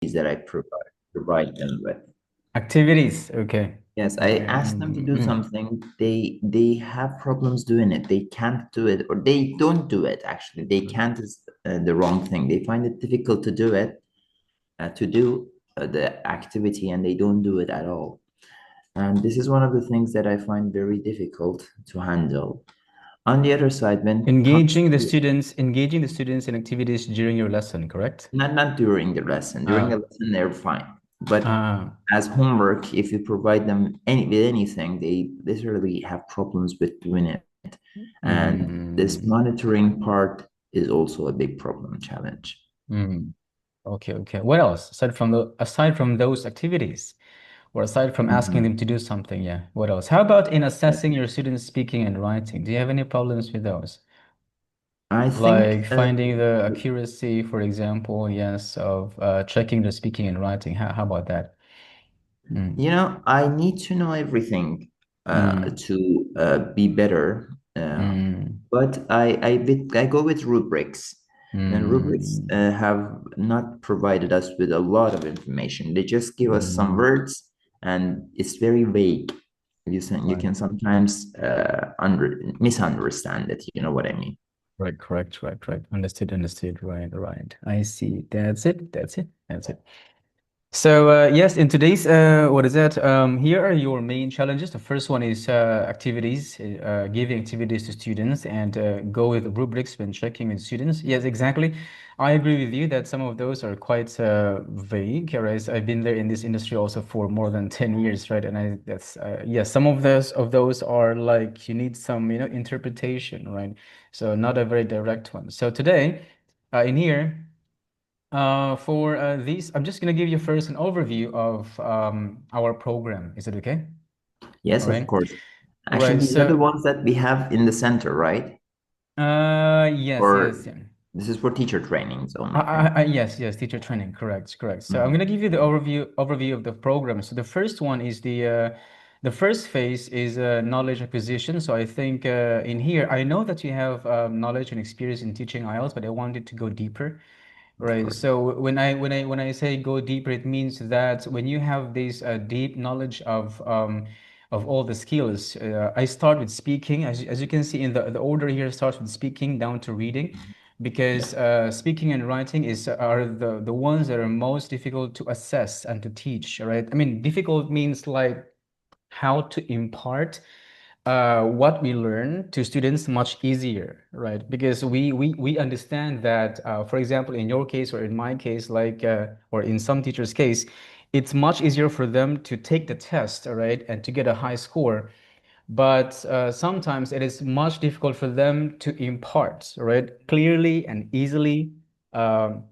that I provide them with. Activities. Okay. Yes, I Okay. ask them to do something. They have problems doing it. They can't do it, or they don't do it. Actually, they can't is the wrong thing. They find it difficult to do it, to do the activity, and they don't do it at all. And this is one of the things that I find very difficult to handle. On the other side, when it comes to Engaging the students in activities during your lesson, correct? not during the lesson, during the Ah, lesson they're fine. But ah, as homework, if you provide them with anything, they literally have problems with doing it. And this mm, monitoring part is also a big problem challenge. mm. Okay, okay. What else aside from those activities, or aside from asking Mhm. them to do something? Yeah. What else? How about in assessing your students' speaking and writing? Do you have any problems with those? I Like think finding the accuracy, for example, yes, of checking the speaking and writing. How about that? Mm. I need to know everything Mm. to be better. Mm. But I go with rubrics, and rubrics Mm. have not provided us with a lot of information. They just give us some Mm. words, and it's very vague. You Right. can sometimes misunderstand it. You know what I mean? Right, correct, right, right. Understood, understood. Right, right. I see. That's it. That's it. That's it. So yes, in today's what is that? Here are your main challenges. The first one is activities, giving activities to students, and go with rubrics when checking with students. Yes, exactly. I agree with you that some of those are quite vague. Right? I've been there in this industry also for more than 10 years, right? And that's yes, some of those are like you need some interpretation, right? So not a very direct one. So today, in here. For these, I'm just going to give you first an overview of our program. Is it okay? All Yes, of right. course. Actually, Right. these are the So, ones that we have in the center, right? yes, yes, Or yeah. this is for teacher trainings only, right? Yes, yes, teacher training. Correct, correct. So I'm Mhm. going to give you the overview of the program. So the first one is the first phase is knowledge acquisition. So I think in here, I know that you have knowledge and experience in teaching IELTS, but I wanted to go deeper. Of Right. course. So when I say go deeper, it means that when you have this deep knowledge of all the skills, I start with speaking. As you can see in the order here starts with speaking down to reading, because Yeah. speaking and writing are the ones that are most difficult to assess and to teach. Right. I mean, difficult means like how to impart what we learn to students much easier, right? Because we understand that, for example, in your case or in my case, like or in some teachers' case, it's much easier for them to take the test, all right, and to get a high score. But sometimes it is much difficult for them to impart, right, clearly and easily. Um,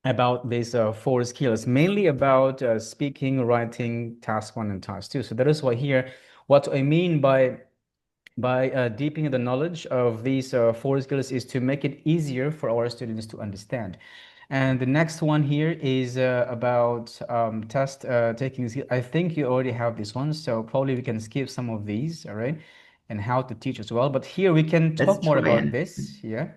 about these four skills, mainly about speaking, writing, task one and task two. So that is why here, what I mean by deepening the knowledge of these four skills is to make it easier for our students to understand. And the next one here is about test taking skill. I think you already have this one, so probably we can skip some of these, all right? And how to teach as well. But here we can Let's talk more try about and this, yeah?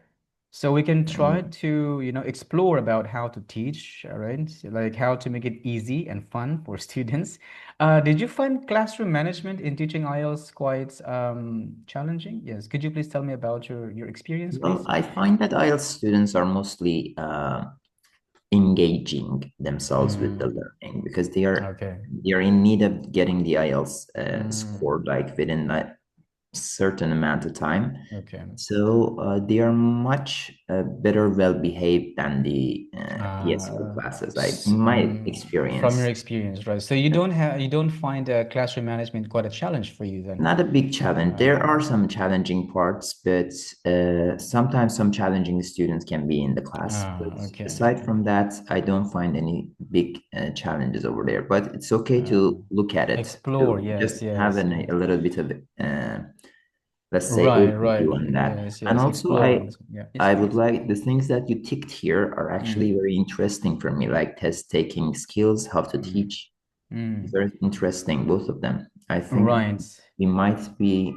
So we can try um, to, explore about how to teach, all right? Like how to make it easy and fun for students. Did you find classroom management in teaching IELTS quite challenging? Yes. Could you please tell me about your experience, well, please? I find that IELTS students are mostly engaging themselves with the Mm, learning because okay. they are in need of getting the IELTS Mm, score like within a certain amount of time. okay. So they are much better well behaved than the PSL Uh, classes, in my from your experience. experience, right? So you don't find classroom management quite a challenge for you then? Not a big challenge. There are some challenging parts, but sometimes some challenging students can be in the class. But Okay. aside from that, I don't find any big challenges over there. But it's okay to look at it, Explore, to just yes, have yes, yes. a little bit of, let's say, Right, right. overview on that. Yes, And yes. also, Explore on this one. Yeah. Yes, I would please. like the things that you ticked here are actually Mm, very interesting for me, like test taking skills, how to mm, teach. mm. Very interesting, both of them. I think Right. we might be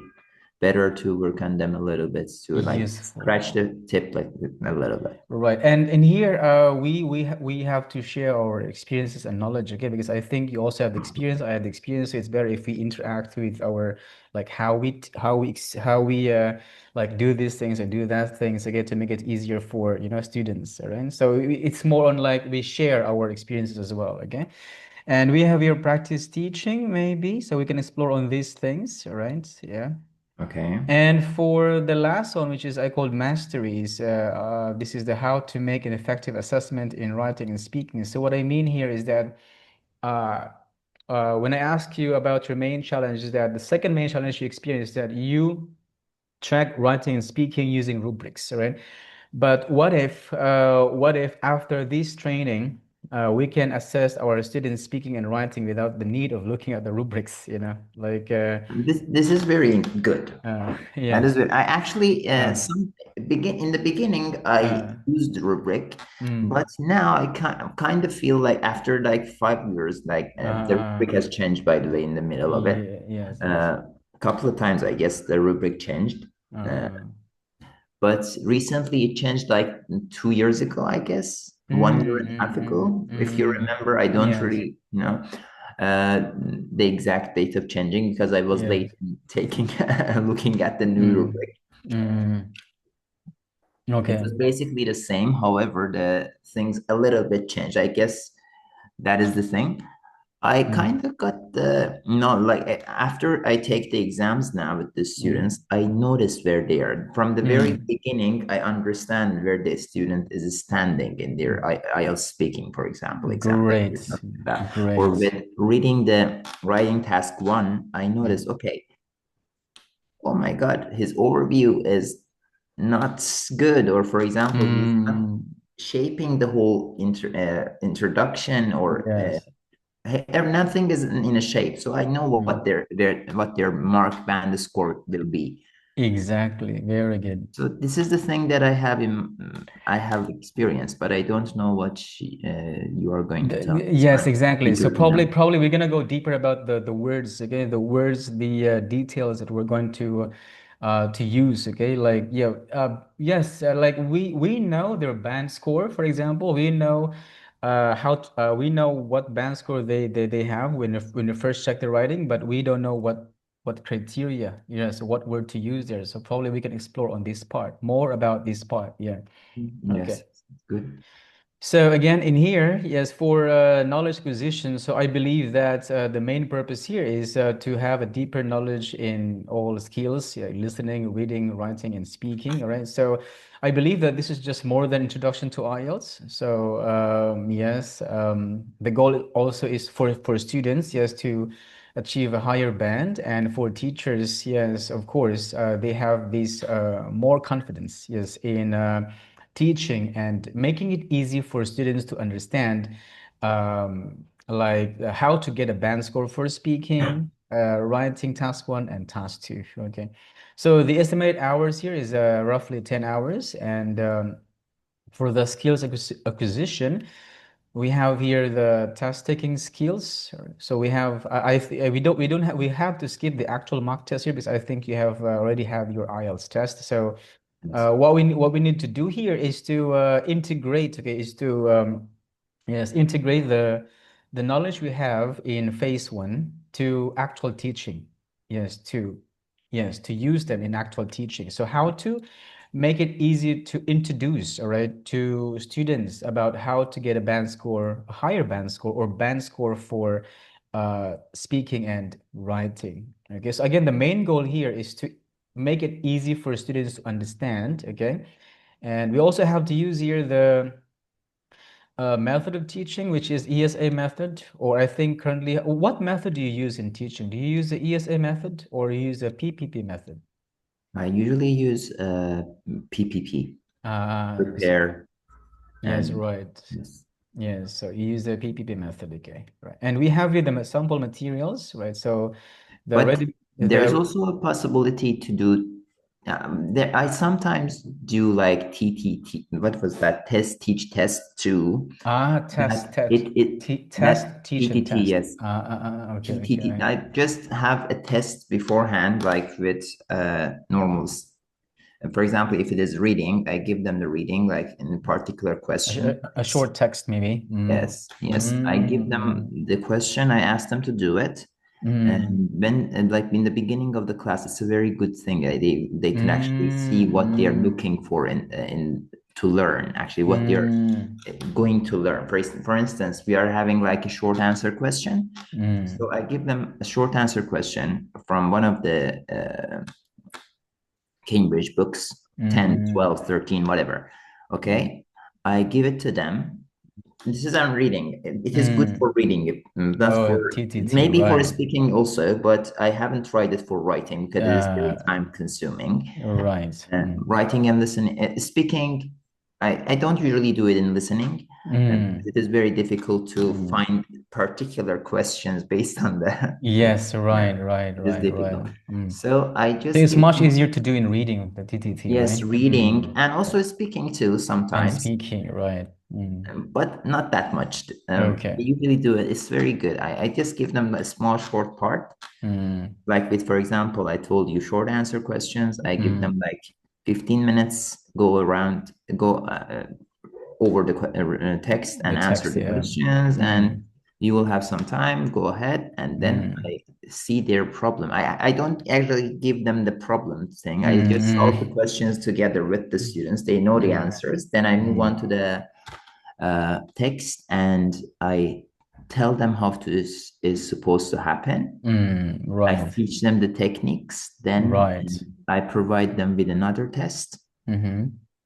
better to work on them a little bit, to like scratch Useful. the tip like a little bit. Right. And here we have to share our experiences and knowledge, okay? Because I think you also have the experience, I have the experience, so it's better if we interact with our like how we like do these things and do that things again to make it easier for, you know, students, all right? So it's more on like we share our experiences as well, okay? And we have your practice teaching maybe, so we can explore on these things, all right? Yeah. Okay. And for the last one, which is I called masteries, this is the how to make an effective assessment in writing and speaking. So what I mean here is that uh, when I ask you about your main challenge, is that the second main challenge you experience is that you track writing and speaking using rubrics, right? But what if after this training, we can assess our students speaking and writing without the need of looking at the rubrics, you know, like This is very good. That yeah. is good. I actually Uh, some begin in the beginning I uh, used rubric, mm. but now I kind of feel like after like 5 years, like the rubric has changed, by the way, in the middle of it. Yeah, yes, yes. A couple of times, I guess the rubric changed. Uh, Uh, but recently it changed like 2 years ago, I guess, 1 year and a half ago. If you remember, I don't yes, really know the exact date of changing because I was yes. late in taking looking at the new Mm, rubric. mm, It okay. was basically the same, however, the things a little bit changed. I guess that is the thing. I Mm, kind of got the no, like after I take the exams now with the mm, students, I notice where they are. From the very mm. beginning, I understand where the student is standing in their IELTS speaking, for example, exam paper, Great, something like that. Or great. with reading the writing task one, I Yeah. notice, okay, oh my God, his overview is not good. Or for example, he's not Mm, shaping the whole introduction or yes. nothing is in a shape, so I know what Mm. their mark band score will be. Exactly. Very good. So this is the thing that I have experienced, but I don't know what you are going to tell me. So Yes, I'm exactly. So eager to know. probably we're gonna go deeper about the words, okay? The words, the details that we're going to use, okay? Like yeah, yes, like we know their band score, for example. We know we know what band score they have when you first check the writing, but we don't know what criteria, yes, what word to use there. So probably we can explore on this part, more about this part. Yeah. Okay. Yes, good. So again, in here, yes, for knowledge acquisition, so I believe that the main purpose here is to have a deeper knowledge in all skills, yeah, listening, reading, writing, and speaking. All right. So I believe that this is just more than introduction to IELTS. So yes, the goal also is for students, yes, to achieve a higher band, and for teachers, yes, of course, they have this more confidence, yes, in teaching and making it easy for students to understand how to get a band score for speaking, writing task one and task two. Okay. So the estimated hours here is roughly 10 hours. And for the skills acquisition, we have here the task taking skills. So we have we don't have we have to skip the actual mock test here because I think you have already have your IELTS test. So Yes. what we need to do here is to integrate, okay, is to yes, integrate the knowledge we have in phase one to actual teaching. Yes, to use them in actual teaching. So how to make it easy to introduce, all right, to students about how to get a band score, a higher band score, or band score for speaking and writing. Okay, so again, the main goal here is to make it easy for students to understand, okay? And we also have to use here the method of teaching, which is ESA method, or I think currently, what method do you use in teaching? Do you use the ESA method or you use the PPP method? I usually use PPP, So prepare, yes, and right. yes. Yes, so you use the PPP method, okay, right. And we have here the sample materials, right? So the But ready, there's the also a possibility to do There, I sometimes do like TTT. What was that? Test, teach, test two. Ah, That test, test, it test, that teach, and TTT, test. yes. Okay, okay, TTT. right. I just have a test beforehand, like with normals. For example, if it is reading, I give them the reading, like in a particular question. A short text, maybe. Yes, yes. I give them the question. I ask them to do it. Mm, And when, and like in the beginning of the class, it's a very good thing. They can actually see what they are mm, looking for in to learn. Actually, what they are mm, going to learn. For instance, we are having like a short answer question. mm, So I give them a short answer question from one of the Cambridge books, 10, mm, 12, 13, whatever. Okay. I give it to them. This is on reading. It is good mm. for reading, not Oh, for TTT, maybe for right. speaking also, but I haven't tried it for writing because it is very Uh, time consuming. right. Writing and listening, speaking, I don't usually do it in listening. Because Mm, it is very difficult to mm. find particular questions based on the, Yes, yeah, right, right, it is right, right. difficult. Mm. So I So just it's give much them, easier to do in reading the TTT, yes, right? reading and also speaking too And sometimes. speaking, right? But not that much. I Okay. usually do it. It's very good. I just give them a small short part. Mm, Like with, for example, I told you short answer questions. I give mm. them like 15 minutes, go around, go over the text The and answer text, the yeah. questions, and Mm, you will have some time. Go ahead, and then mm, I see their problem. I don't actually give them the problem thing. I just mm, solve the questions together with the mm, students. They know the mm, answers. Then I move on mm, to the text and I tell them how to is supposed to happen. I right, teach them the techniques, then right. I provide them with another test Mm-hmm.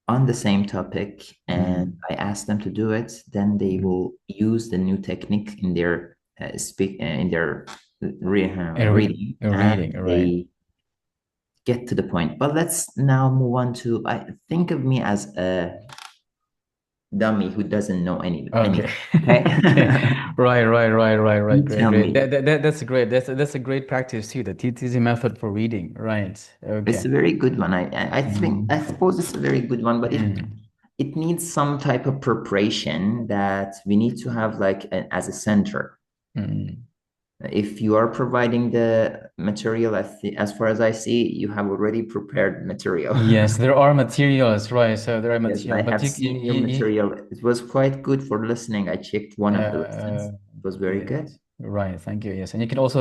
on the same topic and Mm, I ask them to do it. Then they mm. will use the new technique in their in their reading and Reading, right. they get to the point. But let's now move on to I think of me as a dummy who doesn't know Okay. anything. Okay. Okay. Right, right, right, right, right. You Great, tell great. me. That's great. That's a great practice too. The TTC method for reading. Right. It's Okay. a very good one. I think I Mm, suppose it's a very good one, but mm, it needs some type of preparation that we need to have like as a center. mm. If you are providing the material, as far as I see, you have already prepared material. Yes, there are materials, right? So there are Yes, I materials, but have seen your material. It was quite good for listening. I checked one of the lessons. It was very good. yes, right. Thank you. Yes, and you can also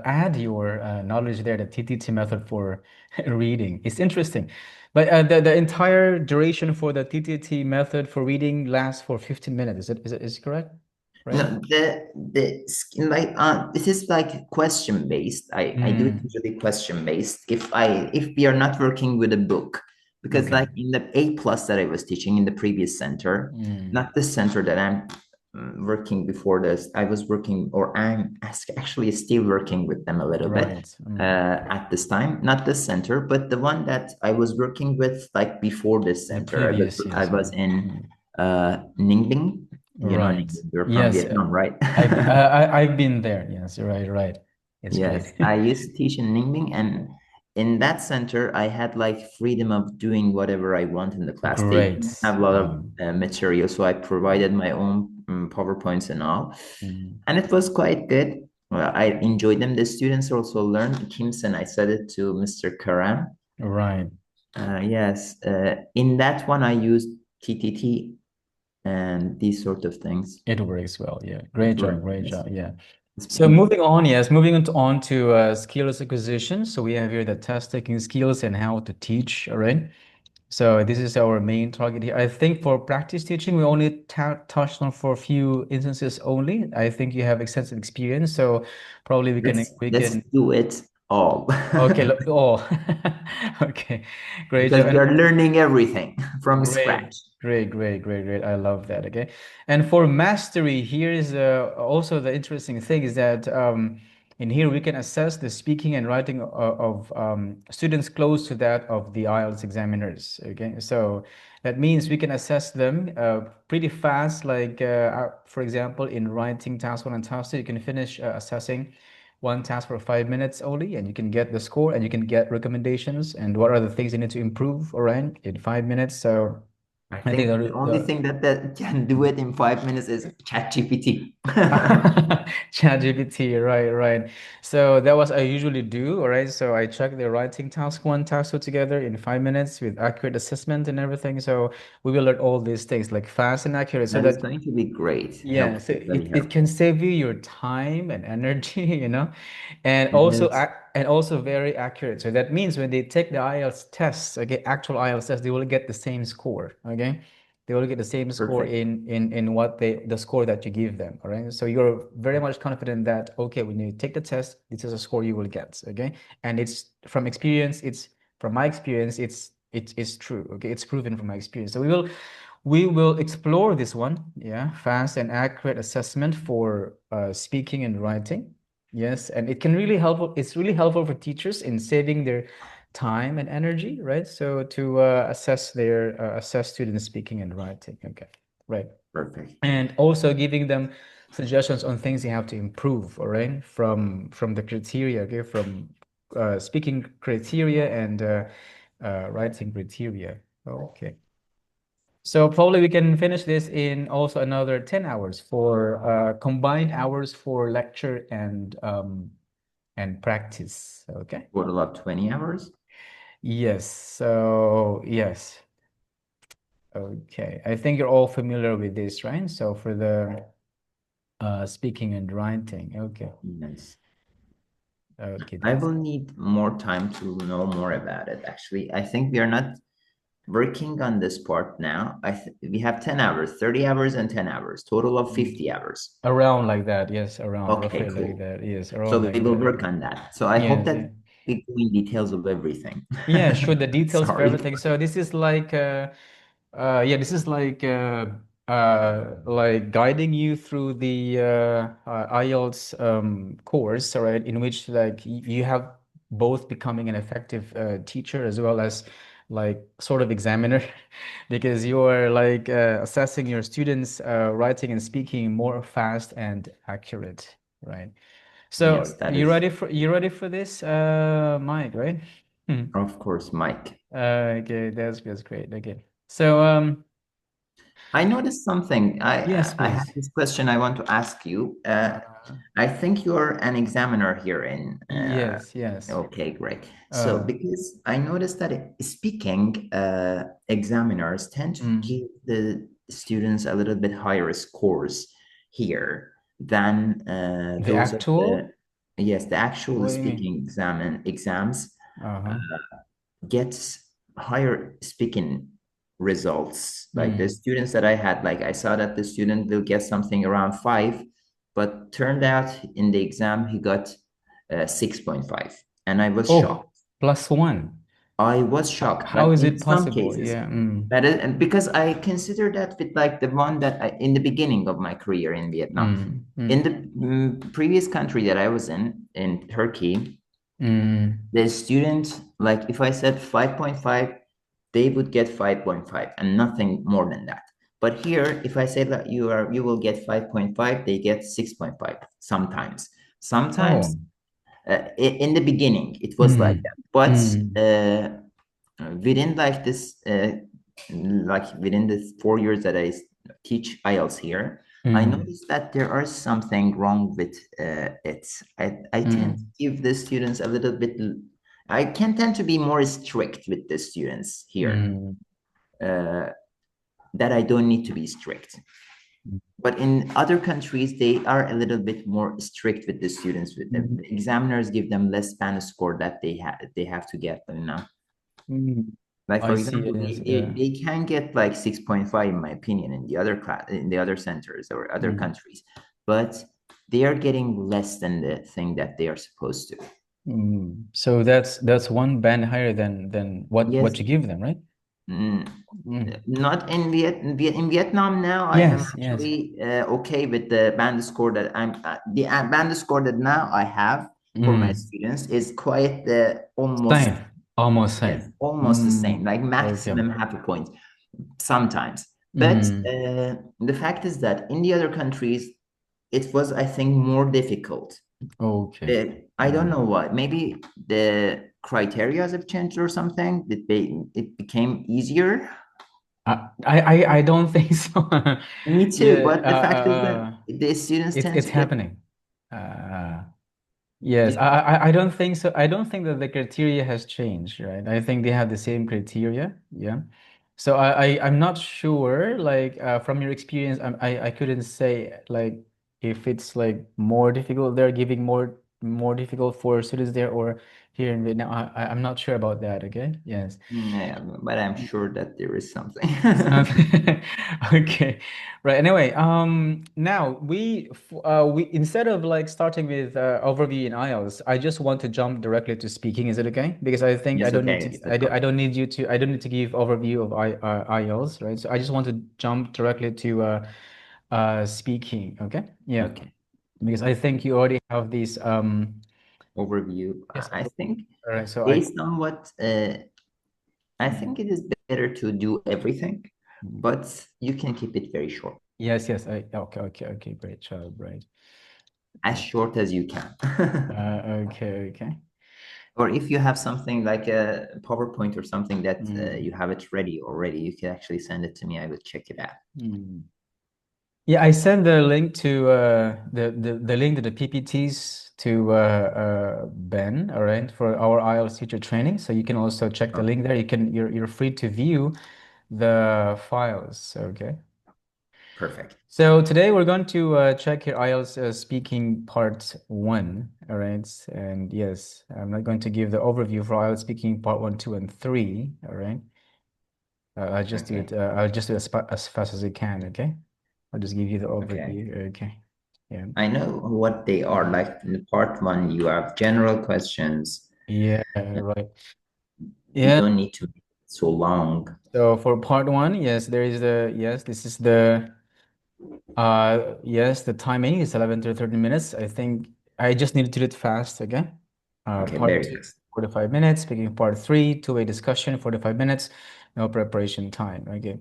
add your knowledge there, the TTT method for reading. It's interesting, but the entire duration for the TTT method for reading lasts for 15 minutes. Is it correct? Right? No, like this is like question based. I do it Mm, usually question based. If we are not working with a book, because okay. like in the A plus that I was teaching in the previous center, Mm, not the center that I'm working before this, I was working or I'm actually still working with them a little bit right. Mm. at this time. Not the center, but the one that I was working with like before this The center. previous, I yes. was in Mm. Ninh, you know, Right. you're from Yes, Vietnam, right? I've been there. Yes, right, right. It's great. Yes, I used to teach in Ninh Binh, and in that center, I had like freedom of doing whatever I want in the class. They didn't Great. have a lot of material, so I provided my own PowerPoints and all, Mm, and it was quite good. Well, I enjoyed them. The students also learned. Kimson, I said it to Mr. Karam. right. Yes, in that one, I used TTT and these sort of things. It works well. Yeah. It Great job. worked. Great Yes. job. Yeah. So moving on, yes, moving on to skills acquisition. So we have here the test taking skills and how to teach. All right. So this is our main target here. I think for practice teaching, we only touched on for a few instances only. I think you have extensive experience, so probably we Let's can. do it all Okay. Oh, okay. Great because job. we And are learning everything from great, scratch. great, great, great, great. I love that. Okay. And for mastery, here's also the interesting thing is that in here we can assess the speaking and writing of students close to that of the IELTS examiners. Okay. So that means we can assess them pretty fast. Like, for example, in writing task one and task two, you can finish assessing one task for 5 minutes only, and you can get the score and you can get recommendations and what are the things you need to improve, all right, in 5 minutes. So I I think think the only thing that can do it in 5 minutes is ChatGPT. ChatGPT, right, right. So that was I usually do, all right. So I check the writing task one, task two together in 5 minutes with accurate assessment and everything. So we will learn all these things like fast and accurate so That is that going to be great, yeah, so very it can helpful. save you your time and energy, Yes, and also very accurate. So that means when they take the IELTS test, okay, actual IELTS test, they will get the same score, okay? They will get the same score perfect, in what the score that you give them, all right? So you're very much confident that okay, when you take the test, this is a score you will get, okay? And it's from experience, it's from my experience, it's true, okay? It's proven from my experience. So we will explore this one, yeah, fast and accurate assessment for speaking and writing. Yes, and it can really helpful. It's really helpful for teachers in saving their time and energy, right? So to assess students speaking and writing. Okay, right. perfect. And also giving them suggestions on things they have to improve, all right, from the criteria, okay, from speaking criteria and writing criteria. Okay. So probably we can finish this in also another 10 hours for combined hours for lecture and practice. Okay. Total of 20 hours. Yes. So yes. Okay. I think you're all familiar with this, right? So for the speaking and writing. Okay. Yes. Okay, I that's will need more time to know more about it. Actually, I think we are not working on this part now. We have 10 hours, 30 hours, and 10 hours, total of 50 hours. around like that. Yes, around Okay, roughly like cool. that. Yes, So around we like will that. work on that. So I hope Yes, that yeah. we go in details of everything. Yeah, sure. The details of Sorry. everything. So this is yeah, this is like guiding you through the IELTS course, all right, in which like you have both becoming an effective teacher as well as like sort of examiner, because you are like assessing your students' writing and speaking more fast and accurate, right? Yes, So that is, you ready for this, Mike, right? of course, Mike. Okay, that's great. Okay. So I noticed something. yes, I have please. this question I want to ask you. I think you're an examiner here in. Yes, yes. Okay, great. So Uh, because I noticed that speaking examiners tend to mm. give the students a little bit higher scores here than The those of the, actual? yes, the actual What do you mean? speaking exams Uh-huh. gets higher speaking results. Like the Mm. students that I had, like I saw that the student will get something around 5, but turned out in the exam he got 6.5, and I was Oh, shocked. +1. I was shocked. How Like is in it some possible? cases, Yeah. Mm. that is, and because I consider that with like the one that in the beginning of my career in Vietnam, Mm. in Mm. the previous country that I was in Turkey, Mm. the student, like if I said 5.5, they would get 5.5 and nothing more than that. But here, if I say that you will get 5.5, they get 6.5 sometimes. Sometimes Oh. in the beginning it was like Mm. that. But Mm. within within the 4 years that I teach IELTS here, I Mm. noticed that there are something wrong with it. I tend to Mm. give the students a little bit. I can tend to be more strict with the students here. Mm. Uh, that I don't need to be strict. But in other countries, they are a little bit more strict with the students. With the Mm. examiners give them less Spanish score that they have to get. You know, Mm. like for I see example, it they, is, they, yeah. they can get like 6.5 in my opinion in the other class in the other centers or other Mm. countries, but they are getting less than the thing that they are supposed to. Mm. So that's one band higher than Yes, what you give them, right? mm, Mm. not in in Vietnam now. I am Yes, yes. actually okay with the band score that I'm the band score that now I have for my Mm. students is quite almost, Same. Almost yes, same. almost the same, Mm. like Okay. maximum half a point sometimes. But Mm. the fact is that in the other countries, it was, I think, more difficult. Okay. I don't Mm. know what. Maybe the criteria have changed or something. It became easier. I don't think so. Me too. Yeah, But the fact is that the students tend it's to get. happening. Uh, Yes, Yeah. I don't think so. I don't think that the criteria has changed, right? I think they have the same criteria. Yeah. So I'm not sure, like from your experience, I couldn't say like if it's like more difficult there, giving more difficult for students there or here in Vietnam. I'm not sure about that. Okay. Yes. Yeah, but I'm sure that there is something. Okay, right. Anyway, now we instead of like starting with overview in IELTS, I just want to jump directly to speaking. Is it okay? Because I think I Yes, don't need okay, to yes, let's go. I don't need you to I don't need to give overview of IELTS, right? So I just want to jump directly to speaking. Okay, yeah, Okay. because I think you already have these Overview. yes. I think All right, so I based on what I think it is better to do everything, but you can keep it very short, yes I okay great job right. as short as you can. Okay. Or if you have something like a PowerPoint or something that Mm, you have it ready already, you can actually send it to me. I will check it out. mm. Yeah, I sent the link to the link to the PPTs to Ben, all right, for our IELTS teacher training. So you can also check the Okay, link there. You're free to view the files. Okay. perfect. So today we're going to check your IELTS speaking part one. All right. And yes, I'm not going to give the overview for IELTS speaking part one, two, and three. All right. I'll just do Okay, it. I'll just do it as fast as I can. Okay. I'll just give you the okay. overview. Okay. Yeah. I know what they are. Like in the part one, you have general questions. Yeah, right. You Yeah. don't need to make it so long. So for part one, yes, there is the yes, this is the yes, the timing is 11 to 13 minutes. I think I just need to do it fast, okay? Okay, Part very two, fast. 45 minutes. Speaking part three, two-way discussion, 45 minutes, no preparation time. Okay.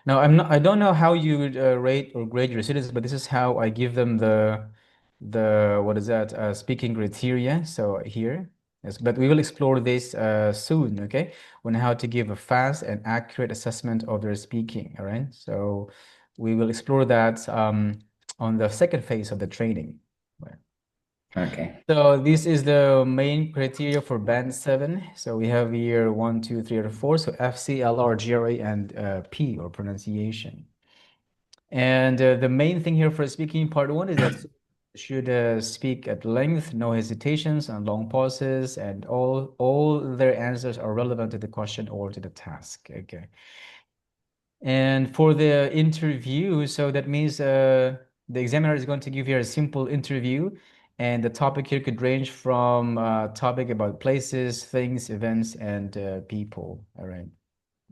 Now I don't know how you would rate or grade your students, but this is how I give them the what is that speaking criteria. So here, yes, but we will explore this soon, okay? On how to give a fast and accurate assessment of their speaking. All right. So we will explore that on the second phase of the training. Right. Okay. So this is the main criteria for band 7. So we have here one, two, three, or 4. So FC, LR, GRE, and P or pronunciation. And the main thing here for speaking part 1 is that should speak at length, no hesitations and long pauses, and all their answers are relevant to the question or to the task. Okay. And for the interview, so that means the examiner is going to give you a simple interview, and the topic here could range from topic about places, things, events, and people. All right.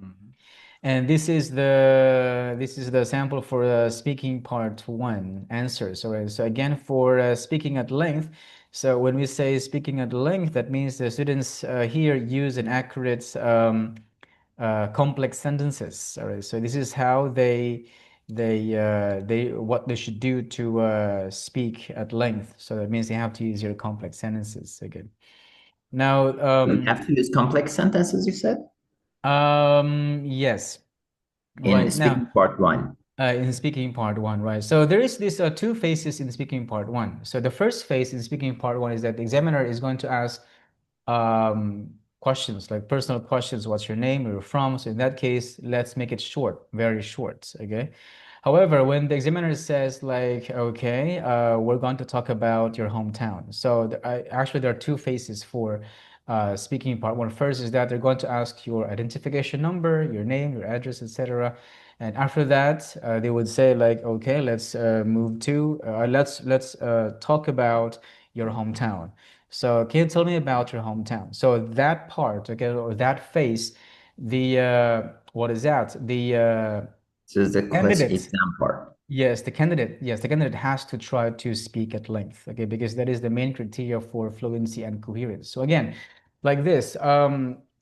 Mhm. And this is the sample for speaking part one answers. All right. So again, for speaking at length. So when we say speaking at length, that means the students here use an accurate complex sentences. All right. So this is how they what they should do to speak at length. So that means they have to use your complex sentences again. Now, We have to use complex sentences, you said? yes, In right now. speaking part one. In speaking part one, right? So there is this two phases in speaking part one. So the first phase in speaking part one is that the examiner is going to ask questions like personal questions. What's your name? Where you're from? So in that case, let's make it short, very short. Okay. However, when the examiner says like, okay, we're going to talk about your hometown. So actually, there are two phases for speaking part one. First is that they're going to ask your identification number, your name, your address, etc. And after that, they would say like, okay, let's move to let's talk about your hometown. So can you tell me about your hometown? So that part, okay, or that phase, the what is that? The So it's the question candidate, exam part. yes, the candidate has to try to speak at length, okay, because that is the main criteria for fluency and coherence. So again, like this,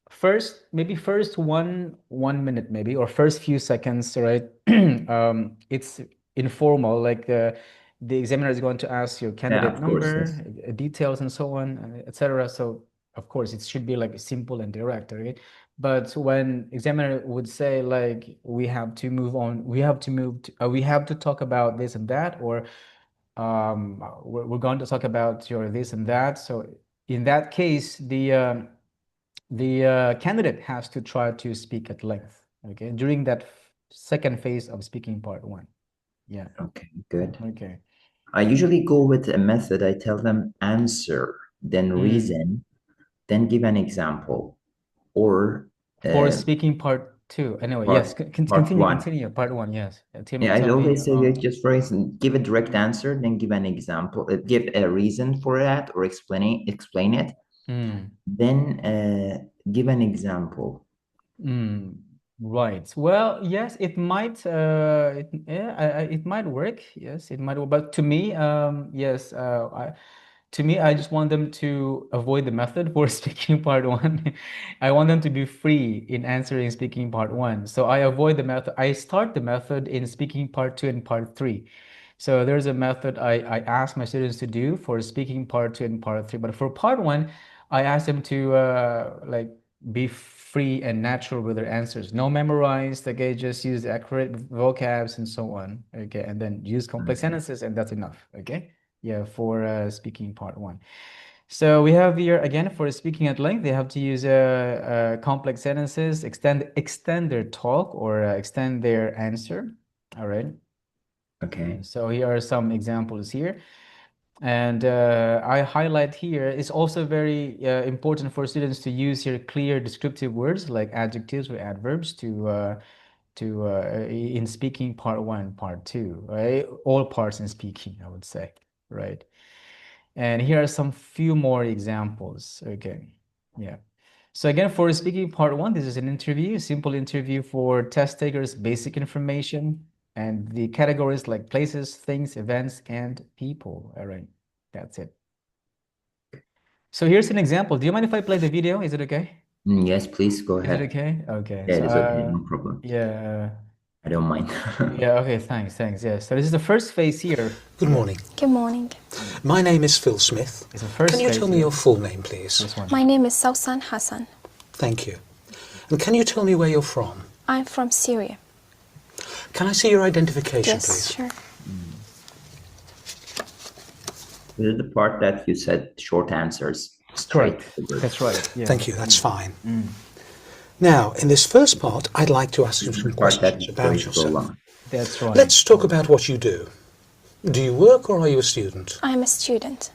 first, maybe first one minute maybe, or first few seconds, right? It's informal, like the examiner is going to ask your Yeah, candidate of course, number, yes. details, and so on, etc. So of course it should be like simple and direct, right? But when examiner would say like we have to move on, we have to talk about this and that, or we're going to talk about your this and that. So in that case, the candidate has to try to speak at length, okay, during that second phase of speaking part one. Yeah. Okay, good. Okay. I usually go with a method. I tell them answer, then reason, then give an example, or For uh, speaking part two. Anyway, yes, part part one. continue. Part one, yes. Yeah, I Tell me. always say that just for instance, give a direct answer, then give an example, give a reason for that, or explain it, then give an example. Right. Well, yes, it might it might work. Yes, it might work. But to me, yes, I just want them to avoid the method for speaking part one. I want them to be free in answering speaking part one. So I avoid the method. I start the method in speaking part two and part three. So there's a method I ask my students to do for speaking part two and part three. But for part one, I ask them to like be free and natural with their answers. No memorized, okay, just use accurate vocabs and so on. Okay, and then use complex Okay. sentences, and that's enough. Okay, yeah, for speaking part one. So we have here again for speaking at length, they have to use complex sentences, extend their talk or extend their answer. All right. Okay. So here are some examples here. And I highlight here, it's also very important for students to use here clear descriptive words like adjectives or adverbs in speaking part one, part two, right? All parts in speaking, I would say, right? And here are some few more examples. Okay, yeah. So again, for speaking part one, this is an interview, simple interview for test takers, basic information, and the categories like places, things, events, and people. All right, that's it. So here's an example. Do you mind if I play the video? Is it okay? Yes, please go Is it ahead. okay? Okay. Yeah, So it is okay, no problem. yeah, I don't mind. yeah. Okay. Thanks. Yeah. So this is the first phase here. Good morning. Good morning. My name is Phil Smith. It's the first Can you phase tell me here. your full name, please? This one. My name is Sausan Hassan. Thank you. And can you tell me where you're from? I'm from Syria. Can I see your identification, Yes, please? sure. This is the part that you said short answers. Correct. Straightforward. That's right. Yeah. Thank you, that's fine. Now, in this first part, I'd like to ask you This is some the part that questions is about going to go yourself. long. That's right. Let's talk about what you do. Do you work or are you a student? I'm a student.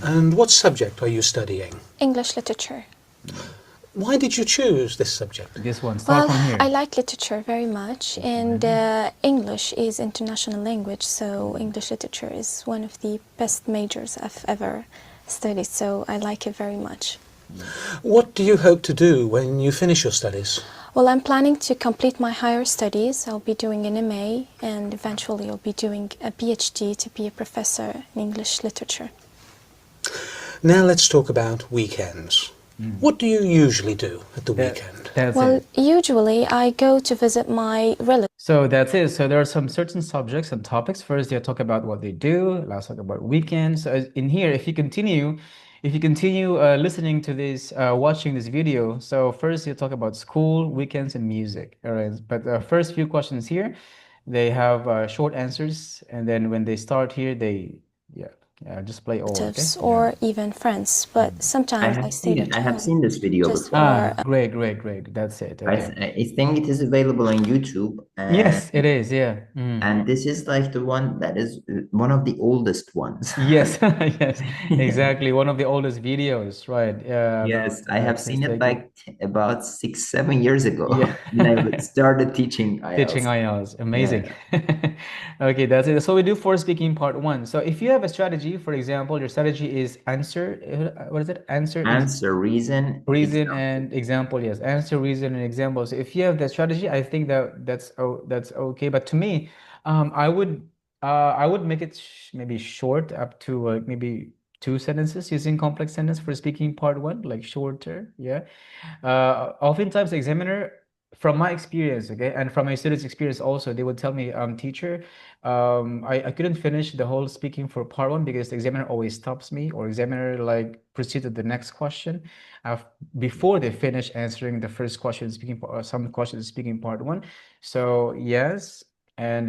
And what subject are you studying? English literature. Why did you choose this subject? This one. Start Well, from here. I like literature very much, and English is international language, so English literature is one of the best majors I've ever studied, so I like it very much. What do you hope to do when you finish your studies? Well, I'm planning to complete my higher studies. I'll be doing an MA, and eventually I'll be doing a PhD to be a professor in English literature. Now let's talk about weekends. What do you usually do at the weekend? That's Well, it. usually I go to visit my relatives. So that's it. So there are some certain subjects and topics. First, they'll talk about what they do. Let's talk about weekends. In here, if you continue listening to this, watching this video, so first you talk about school, weekends, and music. All right. But the first few questions here, they have short answers, and then when they start here, just play all. Okay. Relatives or even friends, but sometimes I stay at I have home seen this video just before. for Great. That's it. Okay. I think it is available on YouTube, Yes, it is. Yeah. and this is like the one that is one of the oldest ones. Yes, yes, exactly. One of the oldest videos, right? Yes, About I have test seen it taking. like about 6, 7 years ago Yeah. when I started teaching Teaching IELTS. IELTS, Yeah. amazing. Okay, that's it. So we do for speaking part one. So if you have a strategy, for example, your strategy is answer, what is it? Answer, reason, Reason example. and example. Yes, answer, reason, and example. So if you have that strategy, I think that's okay. But to me, I would make it maybe short, up to maybe 2 sentences, using complex sentence for speaking part one, like shorter. Yeah. Oftentimes the examiner from my experience, okay, and from my students' experience also, they would tell me, teacher, I couldn't finish the whole speaking for part one because the examiner always stops me, or examiner like proceed to the next question uh, before they finish answering the first question, speaking or some questions speaking part one. So yes, and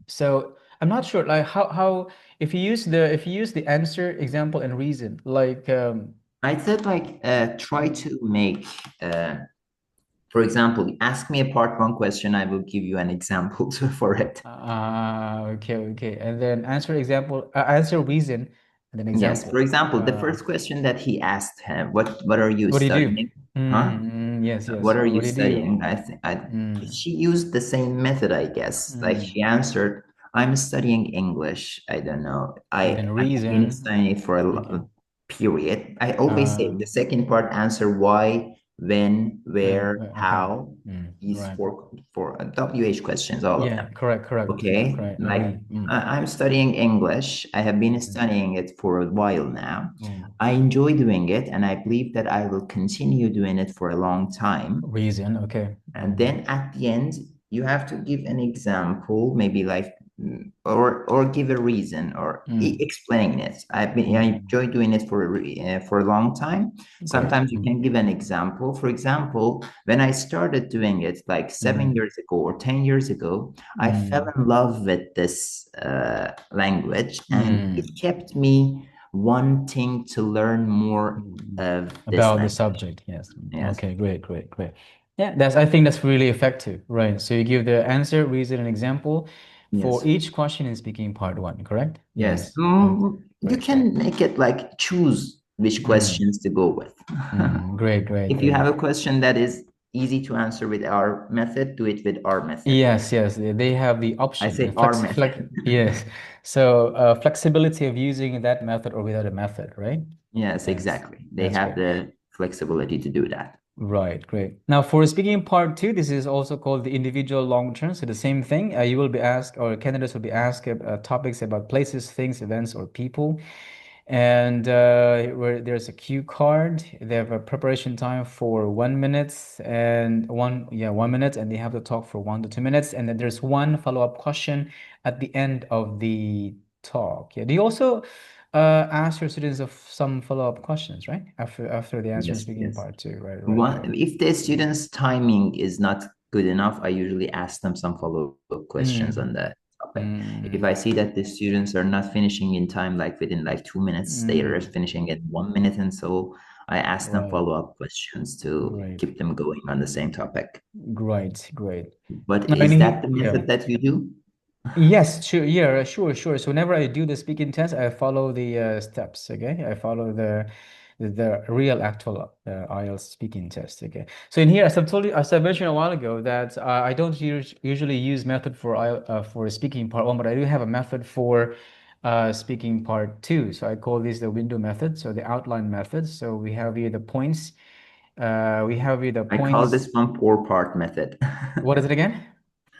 so I'm not sure like how if you use the answer, example, and reason, like I said like try to make for example, ask me a part one question, I will give you an example for it. Okay, okay. And then answer example, answer reason, and then Yes, example. for example, the first question that he asked him, what are you What do you do? studying? Huh? Yes, yes. What are you What do you do? studying? I think Mm, she used the same method, I guess. Like mm. she answered, I'm studying English. I don't know. And then I have been reason. studying it for a Okay. period. I always say Uh, the second part answer why, when, where, okay. how. These Right. four WH questions, all of Yeah, them. correct, correct. Okay, Correct. like Agree. I'm studying English. I have been Okay. studying it for a while now. Mm. I enjoy doing it, and I believe that I will continue doing it for a long time. Reason. Okay. And then at the end, you have to give an example, maybe like, or give a reason or explain it. I enjoy doing it for a long time. Great. Sometimes you can give an example. For example, when I started doing it like 7 years ago or 10 years ago, I fell in love with this language, and it kept me wanting to learn more of this About the language. subject, yes. Yes. Okay, great, great, great. Yeah, I think that's really effective, right? So you give the answer, reason, and example for Yes. each question in speaking part one, correct? Yes. Yes. Okay, You great, great. can make it like choose which questions to go with. Great, great, If you great. have a question that is easy to answer with our method, do it with our method. Yes, yes, they have the I option say and our method. yes. So flexibility of using that method or without a method, right? Yes, That's exactly. They that's have great. the flexibility to do that. Right, great. Now, for speaking part two, this is also called the individual long term. So the same thing, you will be asked, or candidates will be asked topics about places, things, events, or people. And where there's a cue card, they have a preparation time for 1 minute and 1 minute, and they have to talk for 1 to 2 minutes. And then there's one follow-up question at the end of the talk. Yeah. Do you also ask your students of some follow-up questions, right? After the answer and Yes, speaking yes. part two, right, right, right. If the student's timing is not good enough, I usually ask them some follow-up questions on Mm, that topic. If mm, I see that the students are not finishing in time, like within like 2 minutes, they are mm, finishing in 1 minute, and so I ask them right, follow-up questions to right, keep them going on the same topic. great, great. But Now, is that the yeah. method that you do? Yes, sure. Yeah, sure, sure. So whenever I do the speaking test, I follow the steps. Okay, I follow the real actual IELTS speaking test. Okay. So in here, as I've told you, as I mentioned a while ago, that I don't usually use method for speaking part one, but I do have a method for speaking part two. So I call this the window method. So the outline method. So we have here the points. We have here the I call points. this one four-part method. What is it again?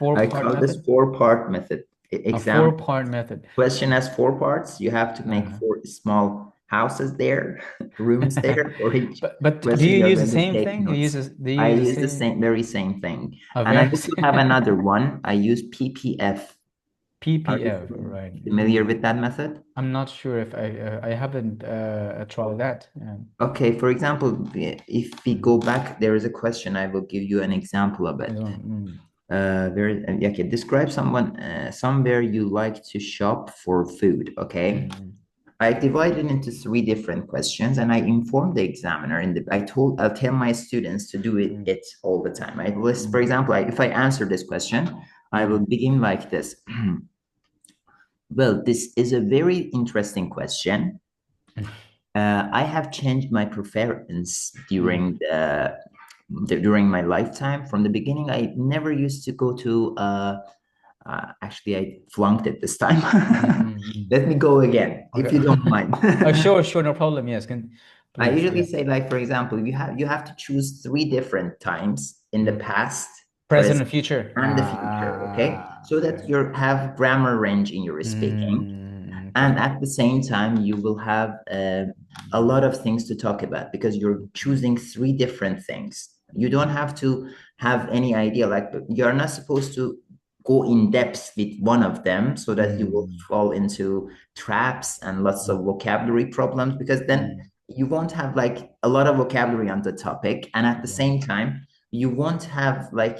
I Four-part call this method. four-part method. A Example. four-part method. Question has four parts. You have to make Uh-huh. four small houses there, rooms there for each But do question. you You're use the going to same take thing? notes. Do you I use the use the same very same thing. And I very also have another one. I use PPF. Are you PPF, right? familiar with that method? I'm not sure if I haven't tried that. Okay, for example, if we go back, there is a question. I will give you an example of it. Okay, describe someone somewhere you like to shop for food. Okay. I divided into three different questions, and I informed the examiner. I'll tell my students to do it all the time. I list, for example, if I answer this question, I will begin like this. Well, this is a very interesting question. I have changed my preference during my lifetime. From the beginning, I never used to go to actually, I flunked it this time. Let me go again, if Okay. you don't mind. Sure, sure, no problem. Yes, can I please. usually Yeah. say, like, for example, you have to choose three different times in the past, Present present, and future. and the future, okay? So that Okay. you have grammar range in your speaking. And Okay. at the same time, you will have a lot of things to talk about because you're choosing three different things. You don't have to have any idea. Like you're not supposed to go in depth with one of them so that you will fall into traps and lots of vocabulary problems, because then you won't have like a lot of vocabulary on the topic, and at the same time you won't have like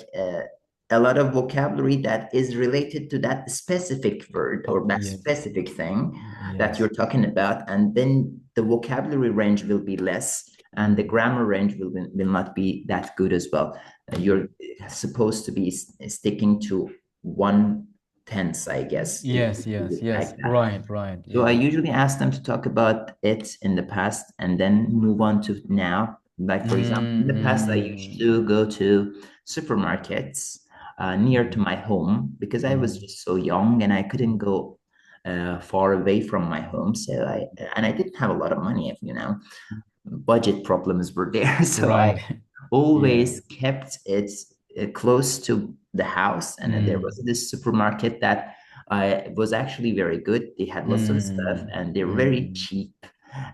a lot of vocabulary that is related to that specific word or that Yes. specific thing that Yes. you're talking about, and then the vocabulary range will be less and the grammar range will not be that good as well. You're supposed to be sticking to one tense, I guess. Yes, If yes, you yes. like that. Right, right. So I Yeah. usually ask them to talk about it in the past and then move on to now. Like, for example, in the past, I used to go to supermarkets near to my home because I was just so young and I couldn't go far away from my home. So I didn't have a lot of money, budget problems were there. So I Right. always kept it close to the house. And then there was this supermarket that was actually very good. They had lots of stuff and they were very cheap.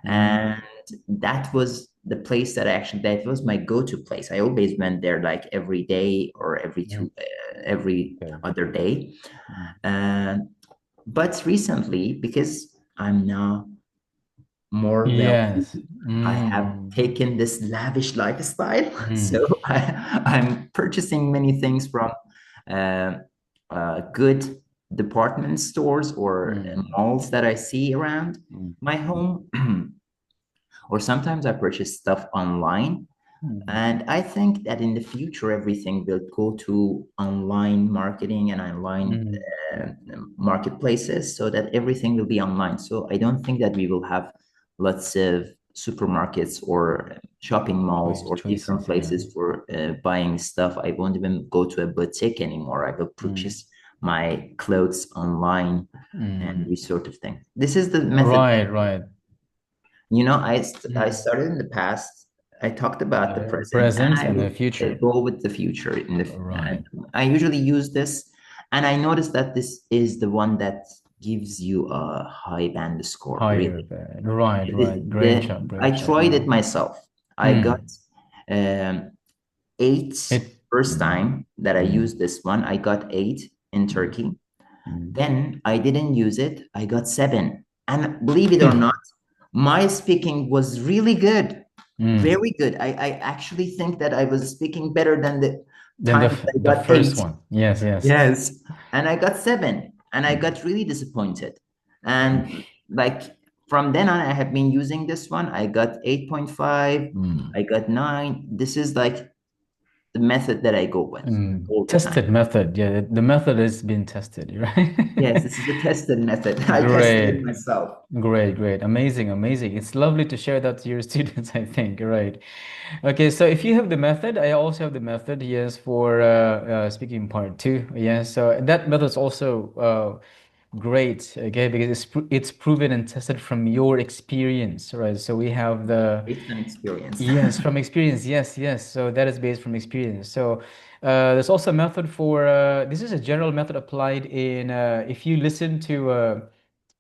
And that was the place that was my go-to place. I always went there like every day or every Okay. other day. But recently, because I'm now more wealthy, Yes. I have taken this lavish lifestyle. So I'm purchasing many things from uh, good department stores or malls that I see around my home. Or sometimes I purchase stuff online. And I think that in the future, everything will go to online marketing and online uh, marketplaces so that everything will be online. So I don't think that we will have lots of supermarkets or shopping malls or different Choices, yeah. places for buying stuff. I won't even go to a boutique anymore. I will purchase my clothes online and this sort of thing. This is the method. Right, right. I started in the past. I talked about the present, and Present I and the will future. go with the future. Right. I usually use this, and I noticed that this is the one that gives you a high band score. Higher. Really, Right, right. Great job, I great job. tried it myself. I got 8 first time that I used this one. I got 8 in Turkey. Then I didn't use it. I got 7, and believe it or not, my speaking was really good, very good. I actually think that I was speaking better than the Then time that I the got first 8. one. Yes, yes. Yes, and I got 7, and I got really disappointed. And like from then on, I have been using this one. I got 8.5. I got 9. This is like the method that I go with all the time. Tested method. Yeah, the method has been tested, right? Yes, this is a tested method. I tested it myself. Great, great. Amazing, amazing. It's lovely to share that to your students, I think. Right. Okay, so if you have the method, I also have the method, yes, for speaking part two. Yes, so that method is also great, okay, because it's proven and tested from your experience, right? So we have the Based on experience. yes, from experience. Yes, yes. So that is based from experience. So there's also a method for this is a general method applied in if you listen to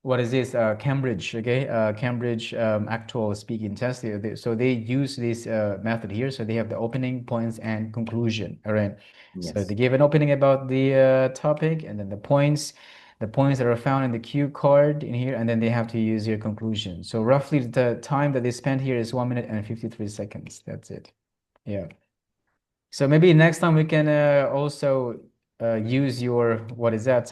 what is this Cambridge, okay, Cambridge actual speaking test. So they use this method here. So they have the opening, points, and conclusion. All right. So Yes. they give an opening about the topic, and then the points that are found in the cue card in here, and then they have to use your conclusion. So roughly the time that they spend here is 1 minute and 53 seconds. That's it. Yeah. So maybe next time we can also use your, what is that,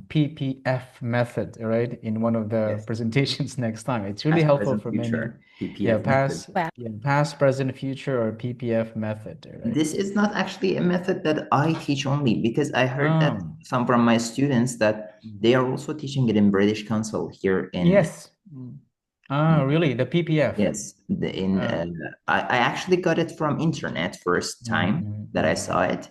PPF method, right? In one of the Yes. presentations next time. It's really Past, helpful present, for many. future, PPF Yeah, method. past, present, future, or PPF method, right? This is not actually a method that I teach only, because I heard that some from my students that they are also teaching it in British Council here in. Yes. Really? The PPF? Yes. I actually got it from internet first time that I saw it.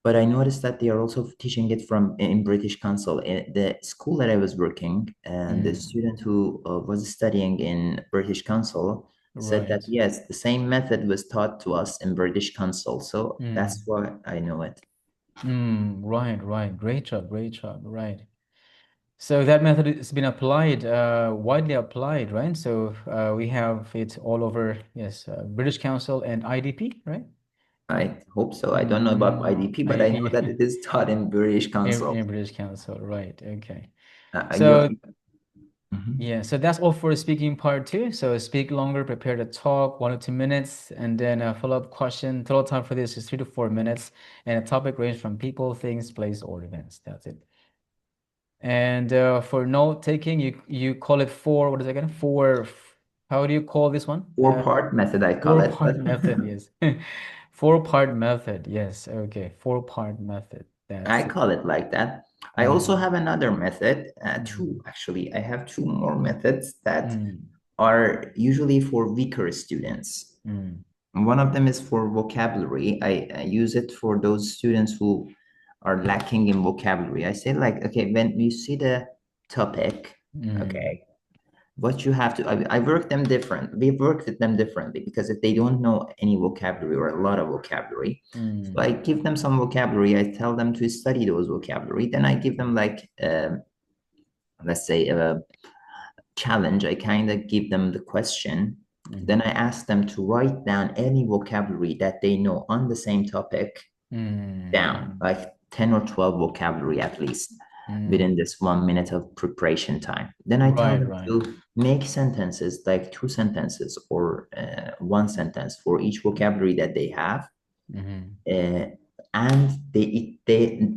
But I noticed that they are also teaching it from in British Council. In the school that I was working, and the student who was studying in British Council said that, yes, the same method was taught to us in British Council. So that's why I know it. Right, right. Great job, right. So that method has been applied, widely applied, right? So we have it all over, yes, British Council and IDP, right? I hope so. I don't know about IDP, but I know that IEP it is taught in British Council. in British Council, right? Okay. You So Mhm. yeah, so that's all for speaking part two. So speak longer, prepare to talk 1 to 2 minutes, and then a follow-up question. Total time for this is 3 to 4 minutes, and a topic range from people, things, place, or events. That's it. And for note taking, you call it what is it again? How do you call this one? Four-part method, I call it. Four-part method, yes. Four-part method, yes. Okay, four-part method. I That's it. call it like that. I also have another method, two Mm. actually. I have two more methods that Mm. are usually for weaker students. Mm. One of them is for vocabulary. I use it for those students who are lacking in vocabulary. I say like, okay, when you see the topic, Mm. okay, what you have to, I work them different. We work with them differently because if they don't know any vocabulary or a lot of vocabulary, so I give them some vocabulary. I tell them to study those vocabulary. Then I give them like, let's say, a challenge. I kind of give them the question. Then I ask them to write down any vocabulary that they know on the same topic down, like 10 or 12 vocabulary at least within this 1 minute of preparation time. Then I tell them Right. to make sentences, like two sentences or one sentence for each vocabulary that they have. Uh, and they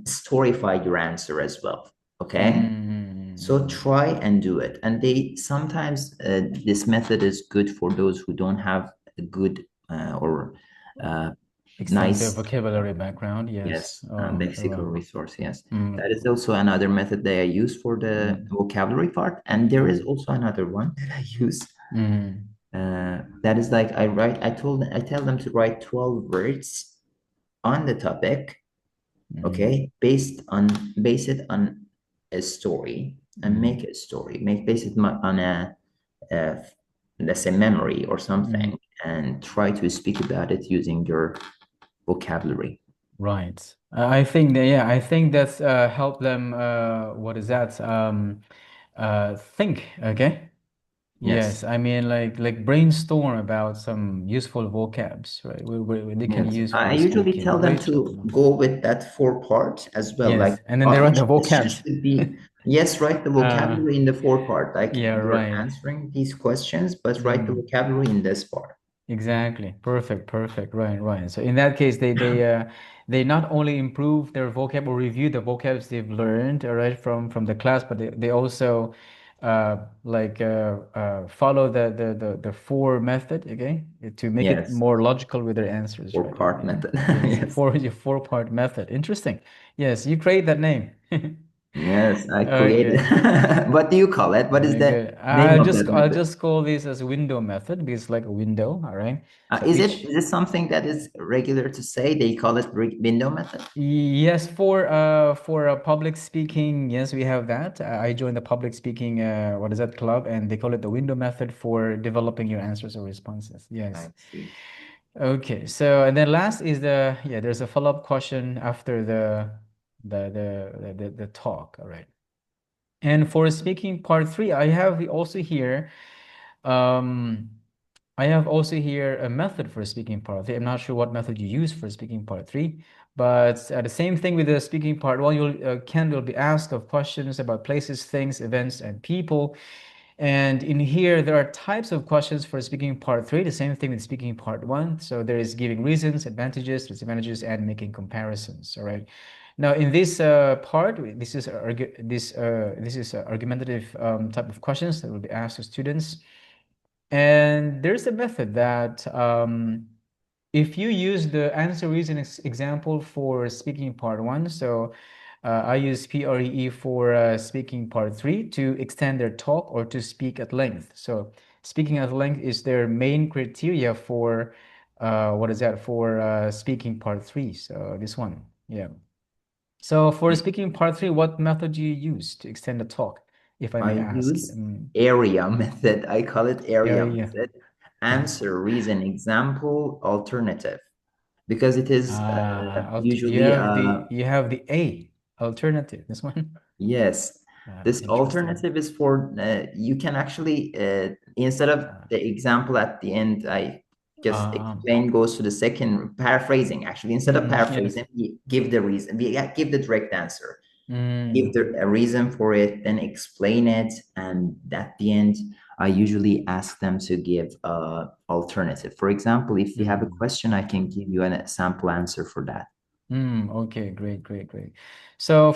storyfy your answer as well. Okay. So try and do it. And they sometimes this method is good for those who don't have a good or Extensive nice vocabulary background, yes. yes Oh, lexical right. resource. Yes, that is also another method that I use for the vocabulary part. And there is also another one that I use. That is like I tell them to write 12 words on the topic, okay, base it on a story and make a story, base it on a let's say memory or something, and try to speak about it using your vocabulary. Right. I think that, yeah, I think that's help them what is that? Think, okay? Yes, Yes, I mean like brainstorm about some useful vocabs, right? They can yes. use I for usually tell speaking. them Great job. to go with that four part as well. Like Yes, and then they write the each question vocabs. should be, yes, write the Uh, vocabulary in the four part. Like yeah, you're right. answering these questions, but write the vocabulary in this part. Exactly. Perfect. Right. So in that case, they not only improve their vocab or review the vocabs they've learned, all right, from the class, but they also follow the four method, okay, to make it Yes, more logical with their answers, four right? part Yeah. method. Yes. Yes. Four-part method. Interesting. Yes, you create that name. Yes, I created. Okay. What do you call it? What is Very the good. name of that I'll method? just call this as window method because it's like a window, all right? So Is it something that is regular to say? They call it window method? yes, for public speaking, yes, we have that. I joined the public speaking what is that club, and they call it the window method for developing your answers or responses. Yes. I see. Okay. So and then last is there's a follow-up question after the talk. All right. And for speaking part three, um, I have also here a method for speaking part three. I'm not sure what method you use for speaking part three, but the same thing with the speaking part one. Ken will be asked of questions about places, things, events, and people. And in here, there are types of questions for speaking part three. The same thing with speaking part one. So there is giving reasons, advantages, disadvantages, and making comparisons. All right. Now, in this part, this is argumentative type of questions that will be asked to students. And there's a method that if you use the answer reason example for speaking part one, so I use PREE for speaking part three to extend their talk or to speak at length. So speaking at length is their main criteria for what is that for speaking part three. So this one, yeah. So for speaking part three, what method do you use to extend the talk, if I I may ask? use area method. I call it area Area. method. Answer, reason, example, alternative. Because it is usually You have the A alternative. This one. yes. This Interesting. alternative is for you can actually instead of the example at the end, I Just Ah, explain goes to the second, paraphrasing. Actually, instead of yes. paraphrasing, we give the reason. We give the direct answer. Give Mm, a reason for it, then explain it, and at the end, I usually ask them to give a alternative. For example, if you have a question, I can give you a sample answer for that. okay, great, great, great. So